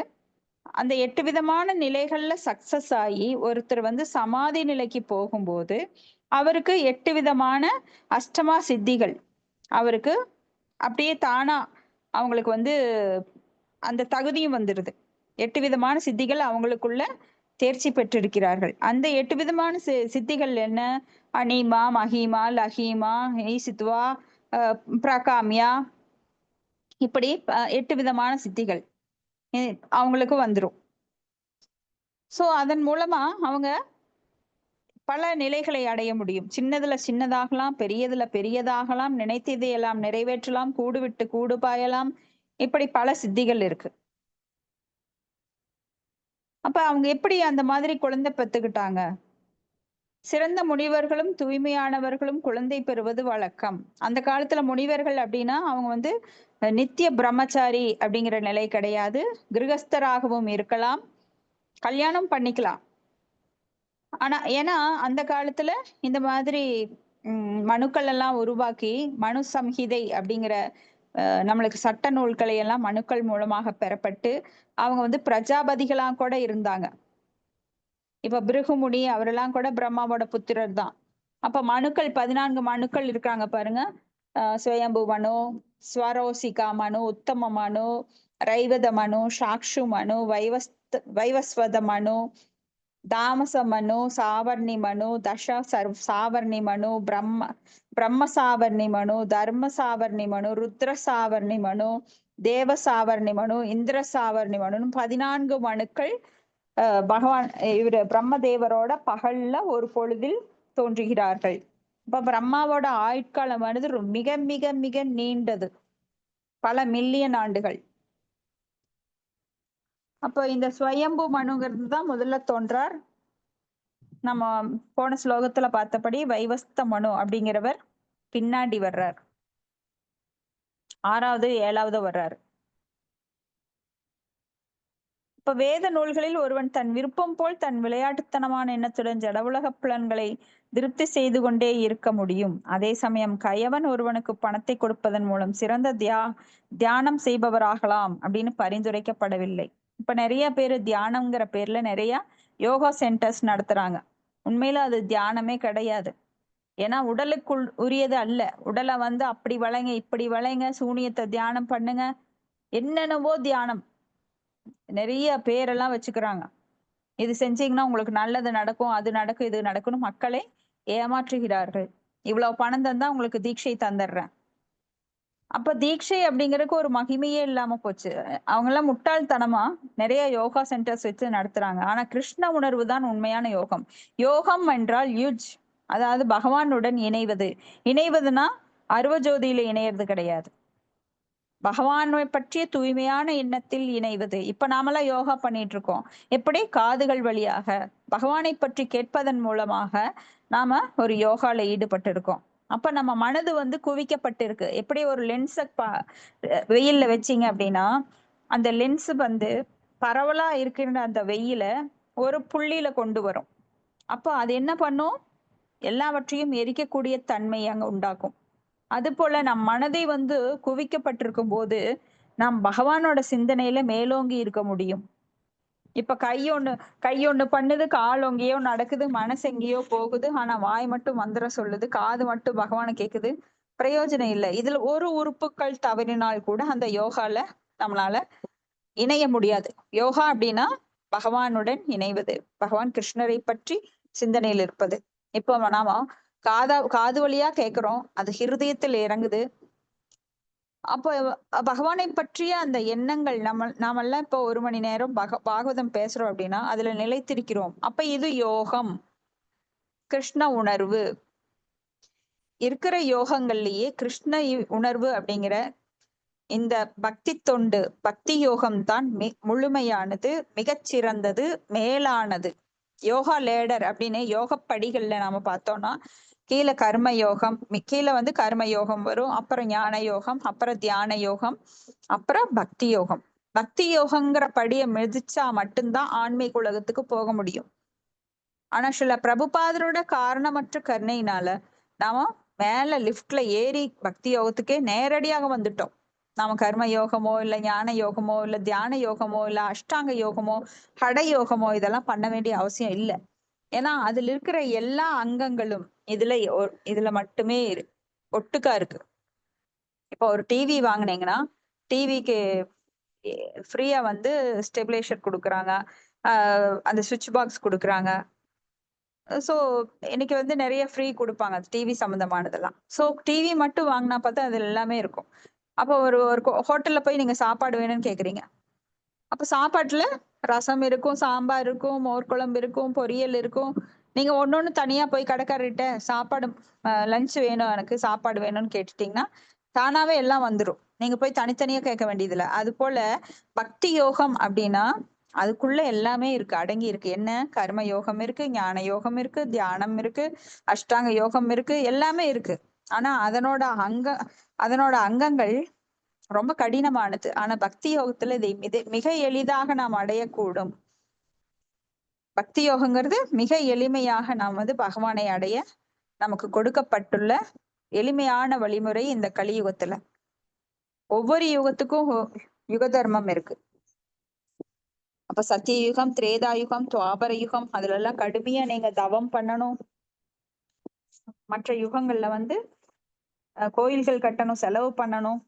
அந்த 8 விதமான நிலைகள்ல சக்சஸ் ஆகி ஒருத்தர் வந்து சமாதி நிலைக்கு போகும்போது அவருக்கு 8 விதமான அஷ்டமா சித்திகள் அவருக்கு அப்படியே தானா அவங்களுக்கு வந்து அந்த தகுதியும் வந்துடுது. 8 விதமான சித்திகள் அவங்களுக்குள்ள தேர்ச்சி பெற்றிருக்கிறார்கள். அந்த 8 விதமான சித்திகள் என்ன? அனிமா, மகிமா, லஹிமா, ஈசித்வா, பிரகாமியா, இப்படி 8 விதமான சித்திகள் அவங்களுக்கு வந்துடும். சோ அதன் மூலமா அவங்க பல நிலைகளை அடைய முடியும். சின்னதுல சின்னதாகலாம், பெரியதுல பெரியதாகலாம், நினைத்ததையெல்லாம் நிறைவேற்றலாம், கூடு விட்டு கூடு பாயலாம், இப்படி பல சித்திகள் இருக்கு. அப்ப அவங்க எப்படி அந்த மாதிரி குழந்தை பெத்துக்கிட்டாங்க? சிறந்த முனிவர்களும் தூய்மையானவர்களும் குழந்தை பெறுவது வழக்கம். அந்த காலத்துல முனிவர்கள் அப்படின்னா அவங்க வந்து நித்திய பிரம்மச்சாரி அப்படிங்கிற நிலை கிடையாது. கிரகஸ்தராகவும் இருக்கலாம், கல்யாணம் பண்ணிக்கலாம். ஆனா ஏன்னா அந்த காலத்துல இந்த மாதிரி மனுக்கள் எல்லாம் உருவாக்கி மனு சம்ஹிதை அப்படிங்கிற நம்மளுக்கு சட்ட நூல்களை எல்லாம் மனுக்கள் மூலமாக பெறப்பட்டு அவங்க வந்து பிரஜாபதிகளா கூட இருந்தாங்க. இப்ப பிருகுமுனி அவரெல்லாம் கூட பிரம்மாவோட புத்திரர் தான். அப்ப மனுக்கள் 14 மனுக்கள் இருக்காங்க பாருங்க. சுயம்பு மனு, ஸ்வரோசிகா மனு, உத்தம மனு, ரைவத மனு, சாக்ஷு மனு, வைவஸ்வத மனு, தாமச மனு, சாவர்ணி மனு, சாவர்ணி மனு, பிரம்ம சாவர்ணி மனு, தர்ம சாவர்ணி மனு, ருத்ர சாவர்ணி மனு, தேவ சாவர்ணி மனு, இந்திர சாவர்ணி மனு 14 மனுக்கள் பகவான் இவரு பிரம்மதேவரோட பகல்ல ஒரு பொழுதில் தோன்றுகிறார்கள். இப்ப பிரம்மாவோட ஆயுட்காலமானது மிக மிக மிக நீண்டது, பல மில்லியன் ஆண்டுகள். அப்ப இந்த ஸ்வயம்பு மனுங்கிறது தான் முதல்ல தோன்றார். நம்ம போன ஸ்லோகத்துல பார்த்தபடி வைவஸ்த மனு அப்படிங்கிறவர் பின்னாடி வர்றார், 6வது 7வது வர்றாரு. இப்ப வேத நூல்களில் ஒருவன் தன் விருப்பம் போல் தன் விளையாட்டுத்தனமான எண்ணத்துடன் ஜடவுலக புலன்களை திருப்தி செய்து கொண்டே இருக்க முடியும். அதே சமயம் கயவன் ஒருவனுக்கு பணத்தை கொடுப்பதன் மூலம் சிறந்த தியானம் செய்பவராகலாம் அப்படின்னு பரிந்துரைக்கப்படவில்லை. இப்ப நிறைய பேரு தியானம்ங்கிற பேர்ல நிறைய யோகா சென்டர்ஸ் நடத்துறாங்க. உண்மையில அது தியானமே கிடையாது. ஏன்னா உடலுக்குள் உரியது அல்ல. உடலை வந்து அப்படி வளைங்க இப்படி வளைங்க, சூனியத்தை தியானம் பண்ணுங்க, என்னென்னவோ தியானம் நிறைய பேரெல்லாம் வச்சுக்கிறாங்க. இது செஞ்சீங்கன்னா உங்களுக்கு நல்லது நடக்கும், அது நடக்கும், இது நடக்கும்னு மக்களை ஏமாற்றுகிறார்கள். இவ்வளவு பணம் தந்தா உங்களுக்கு தீட்சை தந்துடுறேன். அப்ப தீட்சை அப்படிங்கறதுக்கு ஒரு மகிமையே இல்லாம போச்சு. அவங்க எல்லாம் முட்டாள்தனமா நிறைய யோகா சென்டர்ஸ் வச்சு நடத்துறாங்க. ஆனா கிருஷ்ண உணர்வு தான் உண்மையான யோகம். யோகம் என்றால் யுஜ், அதாவது பகவானுடன் இணைவது. இணைவதுன்னா அருவஜோதியில இணையறது கிடையாது, பகவானை பற்றிய தூய்மையான எண்ணத்தில் இணைவது. இப்ப நாமெல்லாம் யோகா பண்ணிட்டு இருக்கோம். எப்படி? காதுகள் வழியாக பகவானை பற்றி கேட்பதன் மூலமாக நாம ஒரு யோகால ஈடுபட்டு இருக்கோம். அப்ப நம்ம மனது வந்து குவிக்கப்பட்டிருக்கு. எப்படி ஒரு லென்ஸை வெயில்ல வச்சீங்க அப்படின்னா அந்த லென்ஸ் வந்து பரவலா இருக்கின்ற அந்த வெயில ஒரு புள்ளியில கொண்டு வரும். அப்போ அது என்ன பண்ணும்? எல்லாவற்றையும் எரிக்கக்கூடிய தன்மை அங்க உண்டாக்கும். அது போல நம் மனதை வந்து குவிக்கப்பட்டிருக்கும் போது நாம் பகவானோட சிந்தனையில மேலோங்கி இருக்க முடியும். இப்ப கையொன்னு பண்ணுது, கால் எங்கேயோ நடக்குது, மனசு எங்கேயோ போகுது, ஆனா வாய் மட்டும் மந்திரம் சொல்லுது, காது மட்டும் பகவானை கேக்குது, பிரயோஜனம் இல்லை. இதுல ஒரு உறுப்புகள் தவறினால் கூட அந்த யோகால நம்மளால இணைய முடியாது. யோகா அப்படின்னா பகவானுடன் இணைவது, பகவான் கிருஷ்ணரை பற்றி சிந்தனையில் இருப்பது. இப்போ நாம காது வழியா கேட்கிறோம், அது ஹிருதயத்தில் இறங்குது. அப்போ பகவானை பற்றிய அந்த எண்ணங்கள் நாமெல்லாம் இப்போ 1 மணி நேரம் பாகவதம் பேசுறோம் அப்படின்னா அதுல நிலைத்திருக்கிறோம். அப்ப இது யோகம், கிருஷ்ண உணர்வு. இருக்கிற யோகங்கள்லயே கிருஷ்ண உணர்வு அப்படிங்கிற இந்த பக்தி தொண்டு, பக்தி யோகம் தான் முழுமையானது, மிகச்சிறந்தது, மேலானது. யோகா லேடர் அப்படின்னு யோக படிகள்ல நாம பார்த்தோம்னா கீழே கர்ம யோகம், கீழே வந்து கர்ம யோகம் வரும், அப்புறம் ஞான யோகம், அப்புறம் தியான யோகம், அப்புறம் பக்தி யோகம். பக்தி யோகங்கிற படியை மிதிச்சா மட்டும்தான் ஆன்மீக உலகத்துக்கு போக முடியும். ஆனா சில பிரபுபாதரோட காரணமற்ற கருணையினால நாம மேல லிப்ட்ல ஏறி பக்தி யோகத்துக்கே நேரடியாக வந்துட்டோம். நாம கர்ம யோகமோ இல்ல ஞான யோகமோ இல்ல தியான யோகமோ இல்ல அஷ்டாங்க யோகமோ ஹட யோகமோ இதெல்லாம் பண்ண வேண்டிய அவசியம் இல்லை. ஏன்னா அதுல இருக்கிற எல்லா அங்கங்களும் இதுல மட்டுமே ஒட்டுக்கா இருக்கு. இப்போ ஒரு டிவி வாங்கினீங்கன்னா டிவிக்கு ஃப்ரீயா வந்து ஸ்டெபிலைசர் கொடுக்குறாங்க, அந்த சுவிட்ச் பாக்ஸ் கொடுக்குறாங்க. ஸோ இன்னைக்கு வந்து நிறைய ஃப்ரீ கொடுப்பாங்க டிவி சம்மந்தமானதெல்லாம். ஸோ டிவி மட்டும் வாங்கினா பார்த்தா அது எல்லாமே இருக்கும். அப்போ ஒரு ஹோட்டல்ல போய் நீங்க சாப்பாடு வேணும்னு கேக்குறீங்க. அப்ப சாப்பாட்டுல ரசம் இருக்கும், சாம்பார் இருக்கும், மோர் குழம்பு இருக்கும், பொரியல் இருக்கும். நீங்க ஒன்னொன்னு தனியா போய் கடைக்காரர்கிட்ட சாப்பாடு லஞ்ச் வேணும், எனக்கு சாப்பாடு வேணும்னு கேட்டுட்டீங்கன்னா தானாவே எல்லாம் வந்துடும். நீங்க போய் தனித்தனியா கேட்க வேண்டியது இல்லை. அது போல பக்தி யோகம் அப்படின்னா அதுக்குள்ள எல்லாமே இருக்கு, அடங்கி இருக்கு. என்ன? கர்ம யோகம் இருக்கு, ஞான யோகம் இருக்கு, தியானம் இருக்கு, அஷ்டாங்க யோகம் இருக்கு, எல்லாமே இருக்கு. ஆனா அதனோட அங்கங்கள் ரொம்ப கடினமானது. ஆனா பக்தி யோகத்துல இதை மிக எளிதாக நாம் அடையக்கூடும். பக்தி யோகங்கிறது மிக எளிமையாக நாம் வந்து பகவானை அடைய நமக்கு கொடுக்கப்பட்டுள்ள எளிமையான வழிமுறை இந்த கலியுகத்துல. ஒவ்வொரு யுகத்துக்கும் யுக தர்மம் இருக்கு. அப்ப சத்தியயுகம், திரேதாயுகம், துவாபர யுகம், அதுல எல்லாம் கடுமையா நீங்க தவம் பண்ணணும். மற்ற யுகங்கள்ல வந்து கோயில்கள் கட்டணும், செலவு பண்ணணும்,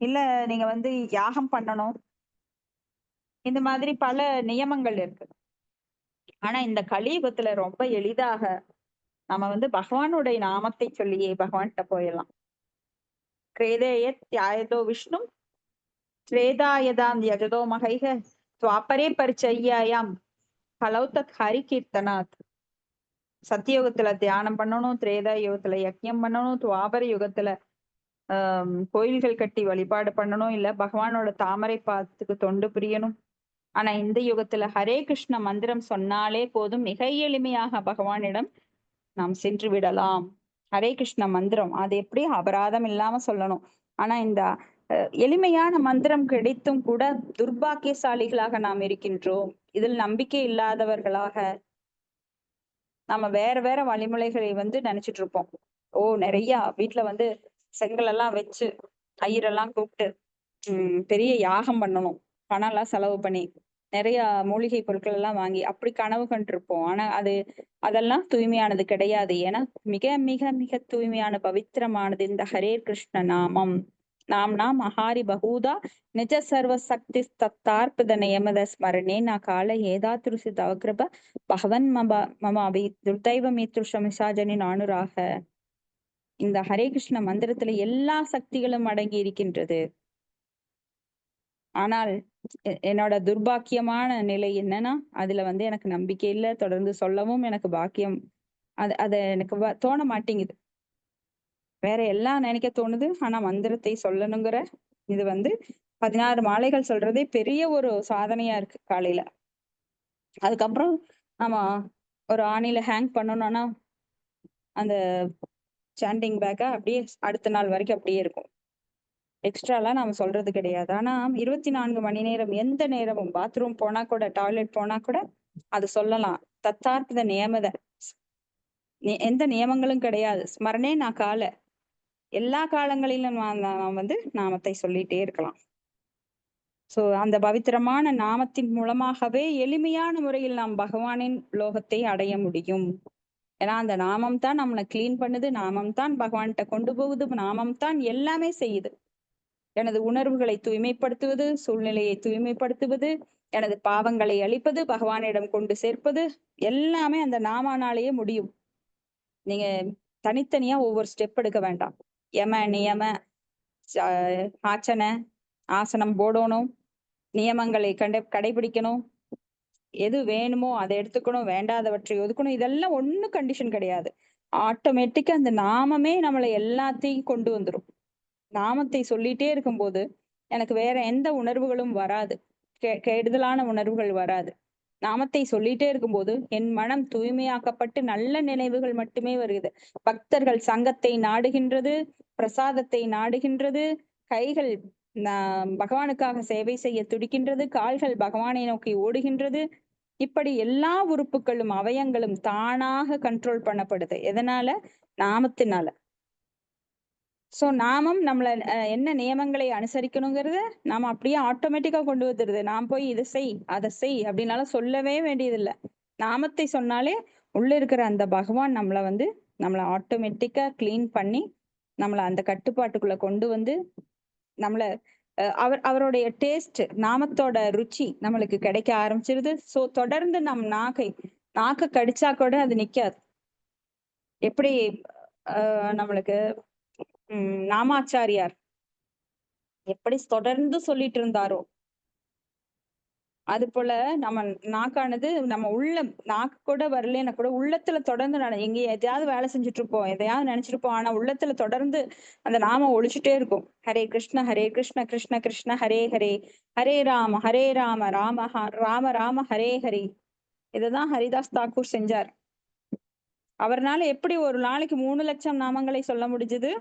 இல்ல நீங்க வந்து யாகம் பண்ணணும். இந்த மாதிரி பல நியமங்கள் இருக்கு. ஆனா இந்த கலியுகத்துல ரொம்ப எளிதாக நம்ம வந்து பகவானுடைய நாமத்தை சொல்லியே பகவான்கிட்ட போயிடலாம். கிரேதேயத் தியாயதோ விஷ்ணு திரேதாயதாம் யஜதோ மகைக துவாபரே பரிச்சய்யாயாம் கலௌதத் ஹரி கீர்த்தனாத். சத்தியுகத்துல தியானம் பண்ணணும், திரேதா யுகத்துல யஜ்ஞம் பண்ணணும், துவாபர யுகத்துல கோயில்கள் கட்டி வழிபாடு பண்ணணும், இல்ல பகவானோட தாமரை பாதத்துக்கு தொண்டு புரியணும். ஆனா இந்த யுகத்துல ஹரே கிருஷ்ண மந்திரம் சொன்னாலே போதும், மிக எளிமையாக பகவானிடம் நாம் சென்று விடலாம். ஹரே கிருஷ்ண மந்திரம் அது எப்படி அபராதம் இல்லாம சொல்லணும். ஆனா இந்த எளிமையான மந்திரம் கிடைத்தும் கூட துர்பாக்கியசாலிகளாக நாம் இருக்கின்றோம். இதில் நம்பிக்கை இல்லாதவர்களாக நம்ம வேற வேற வழிமுறைகளை வந்து நினைச்சிட்டு இருப்போம். நிறைய வீட்டுல வந்து செங்கல் எல்லாம் வச்சு ஐயரெல்லாம் கூப்பிட்டு பெரிய யாகம் பண்ணணும், பணம் எல்லாம் செலவு பண்ணி நிறைய மூலிகை பொருட்கள் எல்லாம் வாங்கி அப்படி கனவு கண்டிருப்போம். ஆனா அதெல்லாம் தூய்மையானது கிடையாது. ஏன்னா மிக மிக மிக தூய்மையான பவித்திரமானது இந்த ஹரே கிருஷ்ண நாமம். நாம் மகாரி பகூதா நிஜ சர்வ சக்தி தத்தார்ப்பத நியமத ஸ்மரணே நா கால ஏதா துருசி தவகிருப பகவன் மமாபி துர்தைவ மீத்ருஷமிசாஜனி நானுராக. இந்த ஹரே கிருஷ்ண மந்திரத்துல எல்லா சக்திகளும் அடங்கி இருக்கின்றது. ஆனால் என்னோட துர்பாக்கியமான நிலை என்னன்னா அதுல வந்து எனக்கு நம்பிக்கை இல்லை, தொடர்ந்து சொல்லவும் எனக்கு பாக்கியம் அத எனக்கு தோண மாட்டேங்குது. வேற எல்லாம் நினைக்க தோணுது, ஆனா மந்திரத்தை சொல்லணுங்கிற இது வந்து 16 மாலைகள் சொல்றதே பெரிய ஒரு சாதனையா இருக்கு காலையில. அதுக்கப்புறம் நம்ம ஒரு ஆணில ஹேங் பண்ணணும்னா அந்த சாண்டிங் பேக்கா அப்படியே அடுத்த நாள் வரைக்கும் அப்படியே இருக்கும். எக்ஸ்ட்ராலாம் நாம சொல்றது கிடையாது. ஆனா 24 மணி நேரம் எந்த நேரமும் பாத்ரூம் போனா கூட, டாய்லெட் போனா கூட அது சொல்லலாம். தத்தார்த்த நியமத, எந்த நியமங்களும் கிடையாது. ஸ்மரணே நான் கால, எல்லா காலங்களிலும் நாம் வந்து நாமத்தை சொல்லிட்டே இருக்கலாம். சோ அந்த பவித்திரமான நாமத்தின் மூலமாகவே எளிமையான முறையில் நாம் பகவானின் லோகத்தை அடைய முடியும். ஏன்னா அந்த நாமம் தான் நம்மளை கிளீன் பண்ணுது, நாமம் தான் பகவான்கிட்ட கொண்டு போகுது, நாமம் தான் எல்லாமே செய்யுது. எனது உணர்வுகளை தூய்மைப்படுத்துவது, சூழ்நிலையை தூய்மைப்படுத்துவது, எனது பாவங்களை அழிப்பது, பகவானிடம் கொண்டு சேர்ப்பது எல்லாமே அந்த நாமானாலேயே முடியும். நீங்க தனித்தனியா ஒவ்வொரு ஸ்டெப் எடுக்க வேண்டாம். யம நியம ஆச்சன ஆசனம் போடணும், நியமங்களை கடைபிடிக்கணும், எது வேணுமோ அதை எடுத்துக்கணும், வேண்டாதவற்றை ஒதுக்கணும். இதெல்லாம் ஒண்ணும் கண்டிஷன் கிடையாது. ஆட்டோமேட்டிக்கா அந்த நாமமே நம்மளை எல்லாத்தையும் கொண்டு வந்துடும். நாமத்தை சொல்லிட்டே இருக்கும்போது எனக்கு வேற எந்த உணர்வுகளும் வராது, கெடுதலான உணர்வுகள் வராது. நாமத்தை சொல்லிட்டே இருக்கும்போது என் மனம் தூய்மையாக்கப்பட்டு நல்ல நினைவுகள் மட்டுமே வருகிறது. பக்தர்கள் சங்கத்தை நாடுகின்றது, பிரசாதத்தை நாடுகின்றது, கைகள் பகவானுக்காக சேவை செய்ய துடிக்கின்றது, கால்கள் பகவானை நோக்கி ஓடுகின்றது. இப்படி எல்லா உறுப்புகளும் அவயங்களும் தானாக கண்ட்ரோல் பண்ணப்படுது. எதனால? நாமத்தினால. சோ நாமம் நம்மள என்ன நியமங்களை அனுசரிக்கணுங்கிறத நாம அப்படியே ஆட்டோமேட்டிக்கா கொண்டு வந்துடுது. நாம் போய் இதை செய் அதை செய் அப்படின்னாலும் சொல்லவே வேண்டியதில்லை. நாமத்தை சொன்னாலே உள்ள இருக்கிற அந்த பகவான் நம்மளை ஆட்டோமேட்டிக்கா கிளீன் பண்ணி நம்மளை அந்த கட்டுப்பாட்டுக்குள்ள கொண்டு வந்து நம்மள அவருடைய டேஸ்ட், நாமத்தோட ருச்சி நம்மளுக்கு கிடைக்க ஆரம்பிச்சிருது. சோ தொடர்ந்து நம் நாக்க கடிச்சா கூட அது நிக்காது. எப்படி நம்மளுக்கு நாமாச்சாரியார் எப்படி தொடர்ந்து சொல்லிட்டு இருந்தாரோ அது போல நம்ம நாக்கானது நம்ம நாக்கு கூட வரலன்னா கூட உள்ளத்துல தொடர்ந்து எங்க எதையாவது வேலை செஞ்சுட்டு இருப்போம், எதையாவது நினைச்சிருப்போம், ஆனா உள்ளத்துல தொடர்ந்து அந்த நாம ஒழிச்சுட்டே இருக்கும். ஹரே கிருஷ்ண கிருஷ்ண கிருஷ்ண ஹரே ஹரே, ஹரே ராம ராம ராம ராம ஹரே ஹரே. இதுதான் ஹரிதாஸ் தாக்கூர் செஞ்சார். அவர்னால எப்படி ஒரு நாளைக்கு 3 லட்சம் நாமங்களை சொல்ல முடிஞ்சது?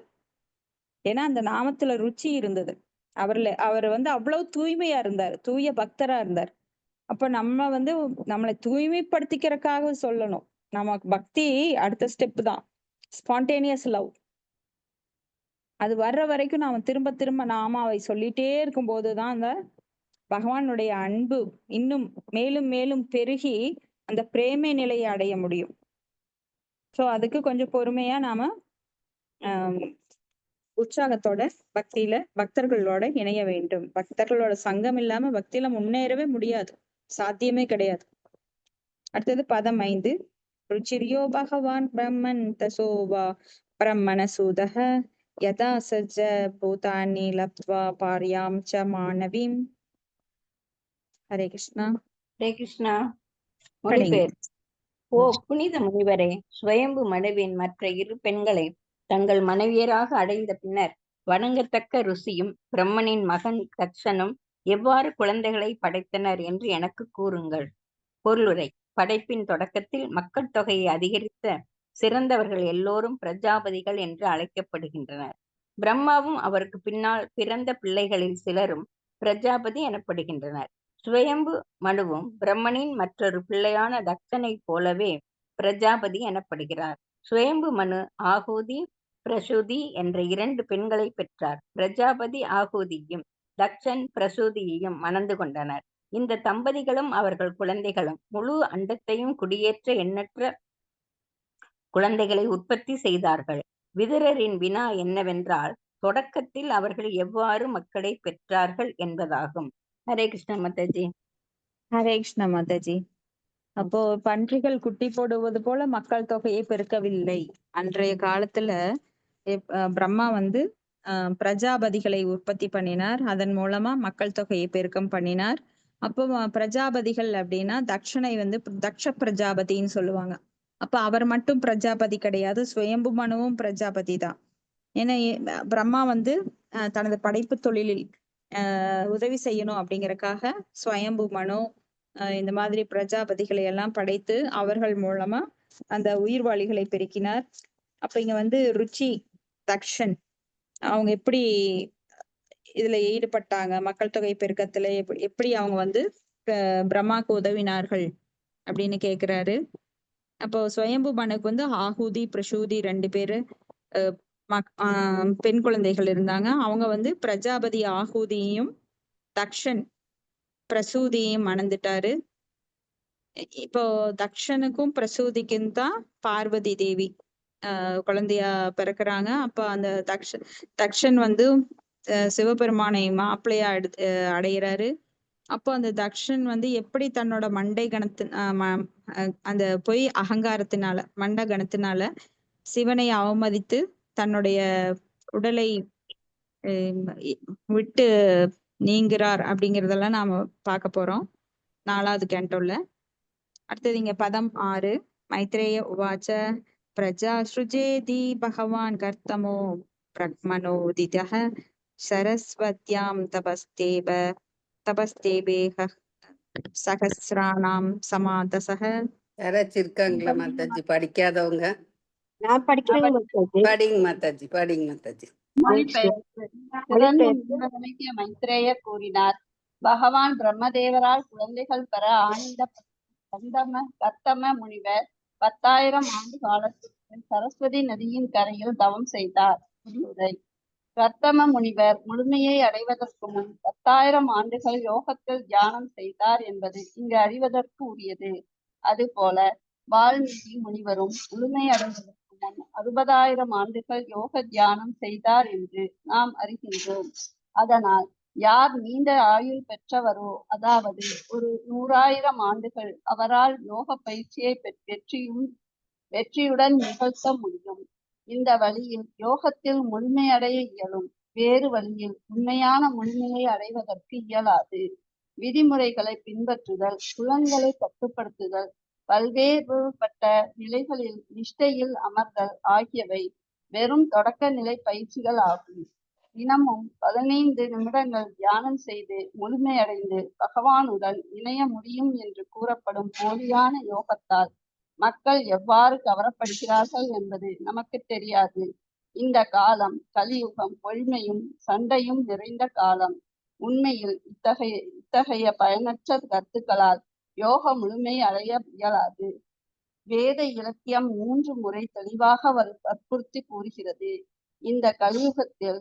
ஏன்னா அந்த நாமத்துல ருச்சி இருந்தது. அவர் அவ்வளவு தூய்மையா இருந்தார், தூய பக்தரா இருந்தார். அப்ப நம்ம வந்து நம்மளை தூய்மைப்படுத்திக்கிறதுக்காக சொல்லணும். நமக்கு பக்தி அடுத்த ஸ்டெப் தான். Spontaneous love. அது வர்ற வரைக்கும் நாம திரும்ப திரும்ப நாமாவை சொல்லிட்டே இருக்கும் போதுதான் அந்த பகவானுடைய அன்பு இன்னும் மேலும் மேலும் பெருகி அந்த பிரேமை நிலையை அடைய முடியும். சோ அதுக்கு கொஞ்சம் பொறுமையா நாம ஆஹ் உற்சாகத்தோட பக்தியில பக்தர்களோட இணைய வேண்டும். பக்தர்களோட சங்கம் இல்லாம பக்தியில முன்னேறவே முடியாது, சாத்தியமே கிடையாது. அடுத்தது பதம் 5. ருச்சிரியோ பகவான் பிரம்மன் தசோவா பிரம்மண சூதக யதா சஜ பூதானி லப்த்வா பார்யாம் ச மாணவீம். ஹரே கிருஷ்ணா. ஹரே கிருஷ்ணா. படிங்க. மொழிபெயர். ஓ புனித முனிவரே, சுயம்பு மனுவின் மற்ற 2 பெண்களை தங்கள் மனைவியராக அடைந்த பின்னர் வணங்கத்தக்க ருசியும் பிரம்மனின் மகன் தக்ஷனும் எவ்வாறு குழந்தைகளை படைத்தனர் என்று எனக்கு கூறுங்கள். பொருளுரை. படைப்பின் தொடக்கத்தில் மக்கள் தொகையை அதிகரித்த சிறந்தவர்கள் எல்லோரும் பிரஜாபதிகள் என்று அழைக்கப்படுகின்றனர். பிரம்மாவும் அவருக்கு பின்னால் பிறந்த பிள்ளைகளில் சிலரும் பிரஜாபதி எனப்படுகின்றனர். சுயம்பு மனுவும் பிரம்மனின் மற்றொரு பிள்ளையான தக்ஷனைப் போலவே பிரஜாபதி எனப்படுகிறார். சுயம்பு மனு ஆகூதி பிரசூதி என்ற 2 பெண்களை பெற்றார். பிரஜாபதி ஆகூதியும் தக்ஷன் பிரசூதியையும் மணந்து கொண்டனர். இந்த தம்பதிகளும் அவர்கள் குழந்தைகளும் முழு அண்டத்தையும் குடியேற்ற எண்ணற்ற குழந்தைகளை உற்பத்தி செய்தார்கள். விதுரரின் வினா என்னவென்றால், தொடக்கத்தில் அவர்கள் எவ்வாறு மக்களை பெற்றார்கள் என்பதாகும். ஹரே கிருஷ்ண மாதாஜி. ஹரே கிருஷ்ணா மாதாஜி. அப்போ பன்றிகள் குட்டி போடுவது போல மக்கள் தொகையை பெருக்கவில்லை. அன்றைய காலத்துல பிரம்மா வந்து பிரஜாபதிகளை உற்பத்தி பண்ணினார். அதன் மூலமா மக்கள் தொகையை பெருக்கம் பண்ணினார். அப்போ பிரஜாபதிகள் அப்படின்னா தக்ஷனை வந்து தக்ஷ பிரஜாபதின்னு சொல்லுவாங்க. அப்ப அவர் மட்டும் பிரஜாபதி கிடையாது, சுயம்பு மனுவும் பிரஜாபதி தான். ஏன்னா பிரம்மா வந்து தனது படைப்பு தொழிலில் உதவி செய்யணும் அப்படிங்கறக்காக சுயம்பு மனு இந்த மாதிரி பிரஜாபதிகளை எல்லாம் படைத்து அவர்கள் மூலமா அந்த உயிர்வாளிகளை பெருக்கினார். அப்ப இங்க வந்து ருச்சி தக்ஷன் அவங்க எப்படி இதுல ஈடுபட்டாங்க, மக்கள் தொகை பெருக்கத்துல எப்படி அவங்க வந்து பிரம்மாக்கு உதவினார்கள் அப்படின்னு கேக்குறாரு. அப்போ சுயம்பு மனுக்கு வந்து ஆகூதி பிரசூதி 2 பேரு பெண் குழந்தைகள் இருந்தாங்க. அவங்க வந்து பிரஜாபதி ஆகூதியையும் தக்ஷன் பிரசூதியையும் மணந்துட்டாரு. இப்போ தக்ஷனுக்கும் பிரசூதிக்கும் தான் பார்வதி தேவி குழந்தையா பிறக்குறாங்க. அப்ப அந்த தக்ஷன் வந்து சிவபெருமானை மாப்பிள்ளையா அடைகிறாரு. அப்போ அந்த தக்ஷன் வந்து எப்படி தன்னோட மண்டை கணத்து அந்த பொய் அகங்காரத்தினால மண்ட கணத்தினால சிவனை அவமதித்து தன்னுடைய உடலை விட்டு நீங்கிறார் அப்படிங்கறதெல்லாம் நாம பார்க்க போறோம் 4வது கேண்டோல. அடுத்தது இங்க பதம் 6. மைத்ரேய உவாச்ச பிரஜா ஸ்ருஜேதி பகவான் கர்த்தமோ பிரக்மனோதிதः சரஸ்வத்யாம் தபஸ்தேபேஹ சகஸ்ராணாம் சமாதசः. யாராச்சும் இருக்காங்களா மாதாஜி படிக்காதவங்க? நான் படிக்கிறேன் மாதாஜி. படிங்க மாதாஜி, படிங்க மாதாஜி. மொழிபெயர்ப்பு. மைத்ரேயர் கூறினார், பகவான் பிரம்மதேவரால் குழந்தைகள் பெற ஆனந்த கர்த்தம முனிவர் 10,000 ஆண்டு காலத்திற்கு சரஸ்வதி நதியின் கரையில் தவம் செய்தார். கர்த்தம முனிவர் முழுமையை அடைவதற்கு முன் 10,000 ஆண்டுகள் யோகத்தில் தியானம் செய்தார் என்பது இங்கு அறிவதற்கு உரியது. அதுபோல வால்மீகி முனிவரும் முழுமை அடைவதற்கு முன் 60,000 ஆண்டுகள் யோக தியானம் செய்தார் என்று நாம் அறிகின்றோம். அதனால் யார் நீண்ட ஆயுள் பெற்றவரோ, அதாவது ஒரு 100,000 ஆண்டுகள் அவரால் யோக பயிற்சியை வெற்றியுடன் நிகழ்த்த முடியும். இந்த வழியில் யோகத்தில் முழுமையடைய இயலும். வேறு வழியில் உண்மையான முழுமையை அடைவதற்கு இயலாது. விதிமுறைகளை பின்பற்றுதல், புலன்களை கட்டுப்படுத்துதல், பல்வேறுபட்ட நிலைகளில் நிஷ்டையில் அமர்தல் ஆகியவை வெறும் தொடக்க நிலை பயிற்சிகள் ஆகும். தினமும் 15 நிமிடங்கள் தியானம் செய்து முழுமையடைந்து பகவானுடன் இணைய முடியும் என்று கூறப்படும் போலியான யோகத்தால் மக்கள் எவ்வாறு கவரப்படுகிறார்கள் என்பது நமக்கு தெரியாது. இந்த காலம் கலியுகம், பொய்மையும் சண்டையும் நிறைந்த காலம். உண்மையில் இத்தகைய பயனற்ற கருத்துக்களால் யோக முழுமை அடைய இயலாது. வேத இலக்கியம் 3 முறை தெளிவாக வற்புறுத்தி கூறுகிறது. இந்த கலியுகத்தில்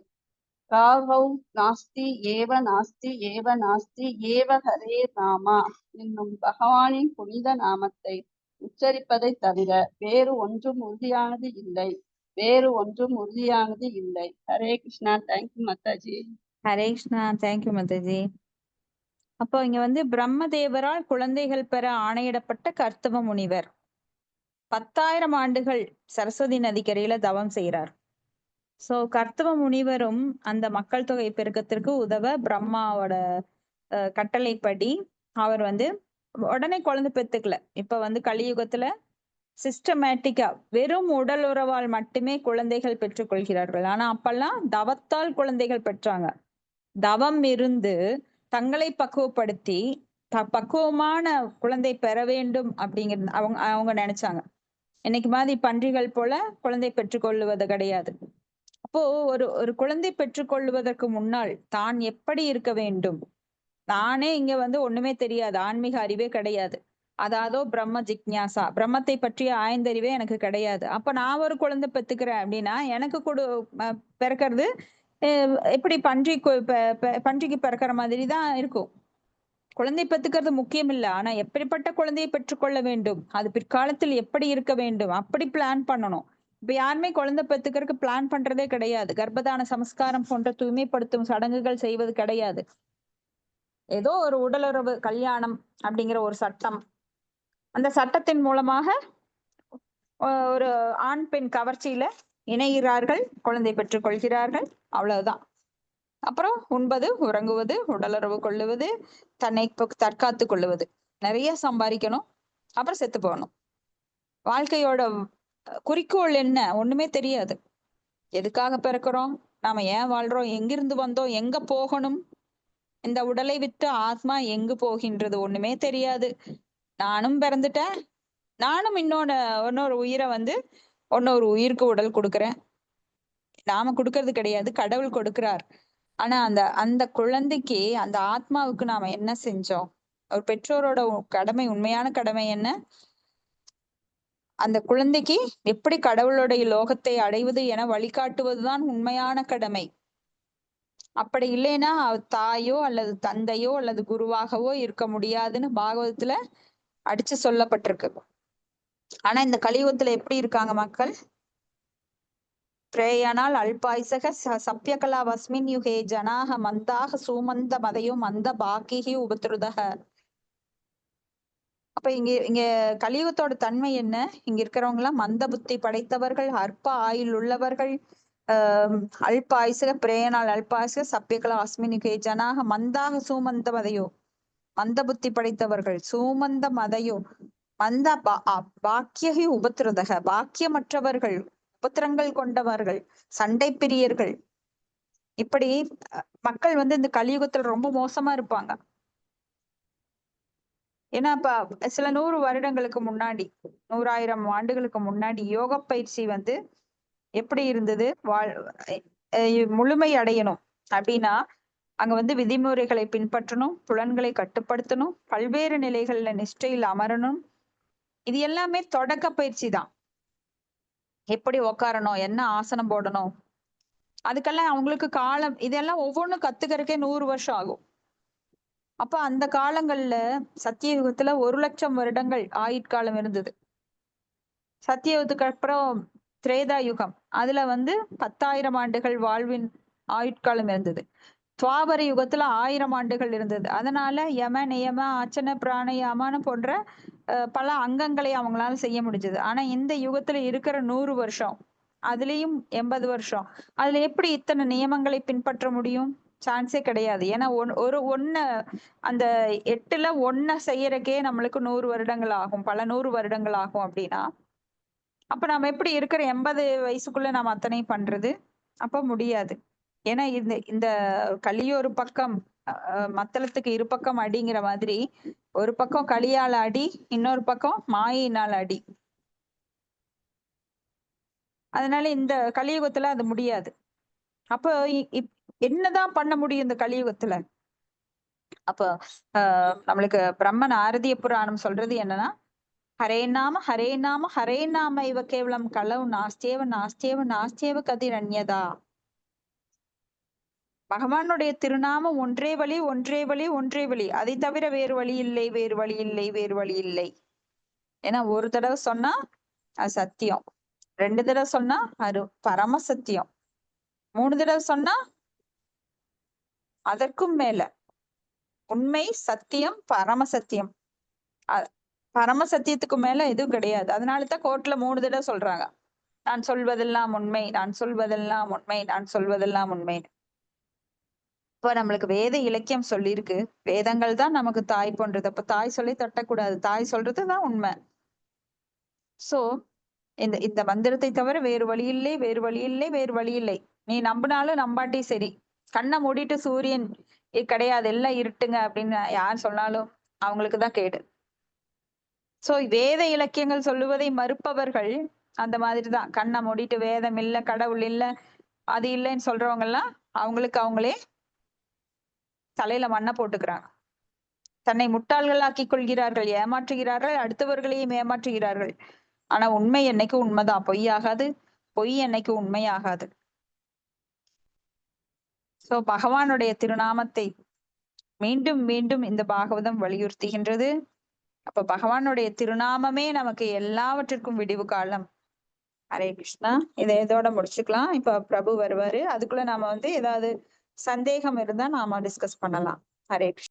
ராகௌ நாஸ்தி ஏவ நாஸ்தி ஏவ நாஸ்தி ஏவ ஹரே நாமா என்னும் பகவானின் புனித நாமத்தை உச்சரிப்பதை தவிர வேறு ஒன்றும் உறுதியானது இல்லை. ஹரே கிருஷ்ணா. தேங்க்யூ மாதாஜி. ஹரே கிருஷ்ணா. தேங்க்யூ மாதாஜி. அப்போ இங்க வந்து பிரம்மதேவரால் குழந்தைகள் பெற ஆணையிடப்பட்ட கர்த்தவ முனிவர் 10,000 ஆண்டுகள் சரஸ்வதி நதிக்கரையில தவம் செய்கிறார். சோ கர்த்தவ முனிவரும் அந்த மக்கள் தொகை பெருக்கத்திற்கு உதவ பிரம்மாவோட கட்டளைப்படி அவர் வந்து உடனே குழந்தை பெத்துக்கல. இப்ப வந்து கலியுகத்துல சிஸ்டமேட்டிக்கா வெறும் உடல் உறவால் மட்டுமே குழந்தைகள் பெற்றுக்கொள்கிறார்கள். ஆனா அப்பெல்லாம் தவத்தால் குழந்தைகள் பெற்றாங்க. தவம் இருந்து தங்களை பக்குவப்படுத்தி பக்குவமான குழந்தை பெற வேண்டும் அப்படிங்கிறது அவங்க நினைச்சாங்க. இன்னைக்கு மாதிரி பன்றிகள் போல குழந்தை பெற்றுக்கொள்ளுவது கிடையாது. அப்போ ஒரு குழந்தை பெற்றுக்கொள்வதற்கு முன்னால் தான் எப்படி இருக்க வேண்டும்? நானே இங்க வந்து ஒண்ணுமே தெரியாது, ஆன்மீக அறிவே கிடையாது. அதாதோ பிரம்ம ஜிக்ஞாசா, பிரம்மத்தை பற்றிய ஆய்ந்தறிவே எனக்கு கிடையாது. அப்ப நான் ஒரு குழந்தை பெத்துக்கிறேன் அப்படின்னா எனக்கு பிறக்கிறது எப்படி பன்றிக்கு பிறக்கிற மாதிரி தான் இருக்கும். குழந்தை பெத்துக்கிறது முக்கியம் இல்லை, ஆனா எப்படிப்பட்ட குழந்தையை பெற்றுக்கொள்ள வேண்டும், அது பிற்காலத்தில் எப்படி இருக்க வேண்டும், அப்படி பிளான் பண்ணணும். இப்ப யாருமே குழந்தை பெத்துக்கிறதுக்கு பிளான் பண்றதே கிடையாது. கர்ப்பதான சமஸ்காரம் போன்ற தூய்மைப்படுத்தும் சடங்குகள் செய்வது கிடையாது. ஏதோ ஒரு உடலுறவு கல்யாணம் அப்படிங்கிற ஒரு சட்டம், அந்த சட்டத்தின் மூலமாக ஒரு ஆண் பெண் கவர்ச்சியில இணைகிறார்கள், குழந்தை பெற்றுக் கொள்கிறார்கள், அவ்வளவுதான். அப்புறம் உண்பது, உறங்குவது, உடலுறவு கொள்ளுவது, தன்னை தற்காத்து கொள்ளுவது, நிறைய சம்பாதிக்கணும், அப்புறம் செத்து போகணும். வாழ்க்கையோட குறிக்கோள் என்ன? ஒண்ணுமே தெரியாது. எதுக்காக பிறக்கிறோம், நாம ஏன் வாழ்றோம், எங்கிருந்து வந்தோம், எங்க போகணும், இந்த உடலை விட்டு ஆத்மா எங்கு போகின்றது, ஒண்ணுமே தெரியாது. நானும் பிறந்துட்டேன், நானும் இன்னொரு உயிரை வந்து இன்னொரு உயிருக்கு உடல் கொடுக்குறேன். நாம கொடுக்கறது கிடையாது, கடவுள் கொடுக்கிறார். ஆனா அந்த குழந்தைக்கு, அந்த ஆத்மாவுக்கு நாம என்ன செஞ்சோம்? ஒரு பெற்றோரோட கடமை, உண்மையான கடமை என்ன? அந்த குழந்தைக்கு எப்படி கடவுளுடைய லோகத்தை அடைவது என வழிகாட்டுவதுதான் உண்மையான கடமை. அப்படி இல்லைன்னா தாயோ அல்லது தந்தையோ அல்லது குருவாகவோ இருக்க முடியாதுன்னு பாகவதத்துல அடிச்சு சொல்லப்பட்டிருக்கு. ஆனா இந்த கலியுகத்துல எப்படி இருக்காங்க மக்கள்? பிரேயனால் அல்பாயுசக சப்யகலா வஸ்மின் யுகே ஜனாக மந்தாக சூமந்த மதையோ மந்த பாக்கிகி உபத்ருதக. அப்ப இங்க கலியுகத்தோட தன்மை என்ன? இங்க இருக்கிறவங்க எல்லாம் மந்த புத்தி படைத்தவர்கள், அற்ப ஆயுள் உள்ளவர்கள், அல்ப ஆயுசக பிரேயனால் அல்பாயுசக சப்யகலா வஸ்மின் யுகே ஜனாக மந்தாக சூமந்த மதையோ, மந்த புத்தி படைத்தவர்கள், சூமந்த மதையோ மந்த பாக்கியகி உபத்ருதக, பாக்கியமற்றவர்கள், உபத்திரங்கள் கொண்டவர்கள், சண்டை பிரியர்கள். இப்படி மக்கள் வந்து இந்த கலியுகத்துல ரொம்ப மோசமா இருப்பாங்க. ஏன்னா இப்ப சில 100 வருடங்களுக்கு முன்னாடி, 100,000 ஆண்டுகளுக்கு முன்னாடி யோக பயிற்சி வந்து எப்படி இருந்தது? முழுமை அடையணும் அப்படின்னா அங்க வந்து விதிமுறைகளை பின்பற்றணும், புலன்களை கட்டுப்படுத்தணும், பல்வேறு நிலைகள்ல நிஷ்டையில் அமரணும். இது எல்லாமே தொடக்க பயிற்சி தான். எப்படி உக்காரணும், என்ன ஆசனம் போடணும், அதுக்கெல்லாம் அவங்களுக்கு காலம், இதெல்லாம் ஒவ்வொன்றும் கத்துக்கிறதுக்கே 100 வருஷம் ஆகும். அப்ப அந்த காலங்கள்ல சத்தியயுகத்துல 1,00,000 வருடங்கள் ஆயுட்காலம் இருந்தது. சத்தியயுகத்துக்கு அப்புறம் திரேதா யுகம், அதுல வந்து 10,000 ஆண்டுகள் வாழ்வின் ஆயுட்காலம் இருந்தது. துவாபர யுகத்துல 1000 ஆண்டுகள் இருந்தது. அதனால யம நியம ஆச்சன பிராணயாமன போன்ற பல அங்கங்களை அவங்களால செய்ய முடிஞ்சது. ஆனா இந்த யுகத்துல இருக்கிற 100 வருஷம், அதுலயும் 80 வருஷம், அதுல எப்படி இத்தனை நியமங்களை பின்பற்ற முடியும்? சான்ஸே கிடையாது. ஏன்னா அந்த 8ல 1 செய்யறக்கே நம்மளுக்கு 100 வருடங்கள் ஆகும், பல 100 வருடங்கள் ஆகும். அப்படின்னா அப்ப நம்ம எப்படி இருக்கிற 80 வயசுக்குள்ள நம்ம அத்தனை பண்றது? அப்ப முடியாது. ஏன்னா இந்த களியொரு பக்கம் மத்தளத்துக்கு 2 பக்கம் அடிங்கிற மாதிரி, ஒரு பக்கம் களியால அடி, இன்னொரு பக்கம் மாயினால் அடி. அதனால இந்த கலியுகத்துல அது முடியாது. அப்போ என்னதான் பண்ண முடியும் இந்த கலியுகத்துல? அப்ப நம்மளுக்கு பிரம்மன் ஆரதிய புராணம் சொல்றது என்னன்னா, ஹரே நாம ஹரே நாம ஹரே நாம இவ கேவலம் கலவு நாஸ்தேவ நாஸ்தேவ நாஸ்தேவ கதிரண்யதா. பகவானுடைய திருநாமம் ஒன்றே வழி ஒன்றே வழி ஒன்றே வழி, அதை தவிர வேறு வழி இல்லை வேறு வழி இல்லை வேறு வழி இல்லை. ஏன்னா ஒரு தடவை சொன்னா அது சத்தியம், 2 தடவை சொன்னா அது பரம சத்தியம், 3 தடவை சொன்னா அதற்கும் மேல உண்மை சத்தியம் பரம சத்தியம். பரம சத்தியத்துக்கு மேல எதுவும் கிடையாது. அதனாலதான் கோர்ட்ல 3 தடவை சொல்றாங்க, நான் சொல்வதெல்லாம் உண்மை, நான் சொல்வதெல்லாம் உண்மை, நான் சொல்வதெல்லாம் உண்மை. இப்ப நம்மளுக்கு வேத இலக்கியம் சொல்லியிருக்கு, வேதங்கள் தான் நமக்கு தாய் போன்றது. அப்ப தாய் சொல்லி தட்டக்கூடாது, தாய் சொல்றதுதான் உண்மை. சோ இந்த மந்திரத்தை தவிர வேறு வழி இல்லை வேறு வழி இல்லை வேறு வழி இல்லை. நீ நம்பினாலும் நம்பாட்டி சரி, கண்ணை மூடிட்டு சூரியன் கிடையாது எல்லாம் இருட்டுங்க அப்படின்னு யார் சொன்னாலும் அவங்களுக்குதான் கேடு. சோ வேத இலக்கியங்கள் சொல்லுவதை மறுப்பவர்கள் அந்த மாதிரிதான், கண்ணை மூடிட்டு வேதம் இல்ல கடவுள் இல்ல அது இல்லைன்னு சொல்றவங்க எல்லாம் அவங்களுக்கு அவங்களே தலையில மண்ணை போட்டுக்கிறாங்க, தன்னை முட்டாள்களாக்கி கொள்கிறார்கள், ஏமாற்றுகிறார்கள், அடுத்தவர்களையும் ஏமாற்றுகிறார்கள். ஆனா உண்மை என்னைக்கு உண்மைதான், பொய்யாகாது, பொய் என்னைக்கு உண்மையாகாது. சோ பகவானுடைய திருநாமத்தை மீண்டும் மீண்டும் இந்த பாகவதம் வலியுறுத்துகின்றது. அப்ப பகவானுடைய திருநாமமே நமக்கு எல்லாவற்றிற்கும் விடிவு காலம். ஹரே கிருஷ்ணா. இதை இதோட முடிச்சுக்கலாம். இப்ப பிரபு வருவாரு, அதுக்குள்ள நாம ஏதாவது சந்தேகம் இருந்தா நாம டிஸ்கஸ் பண்ணலாம். ஹரே கிருஷ்ணா.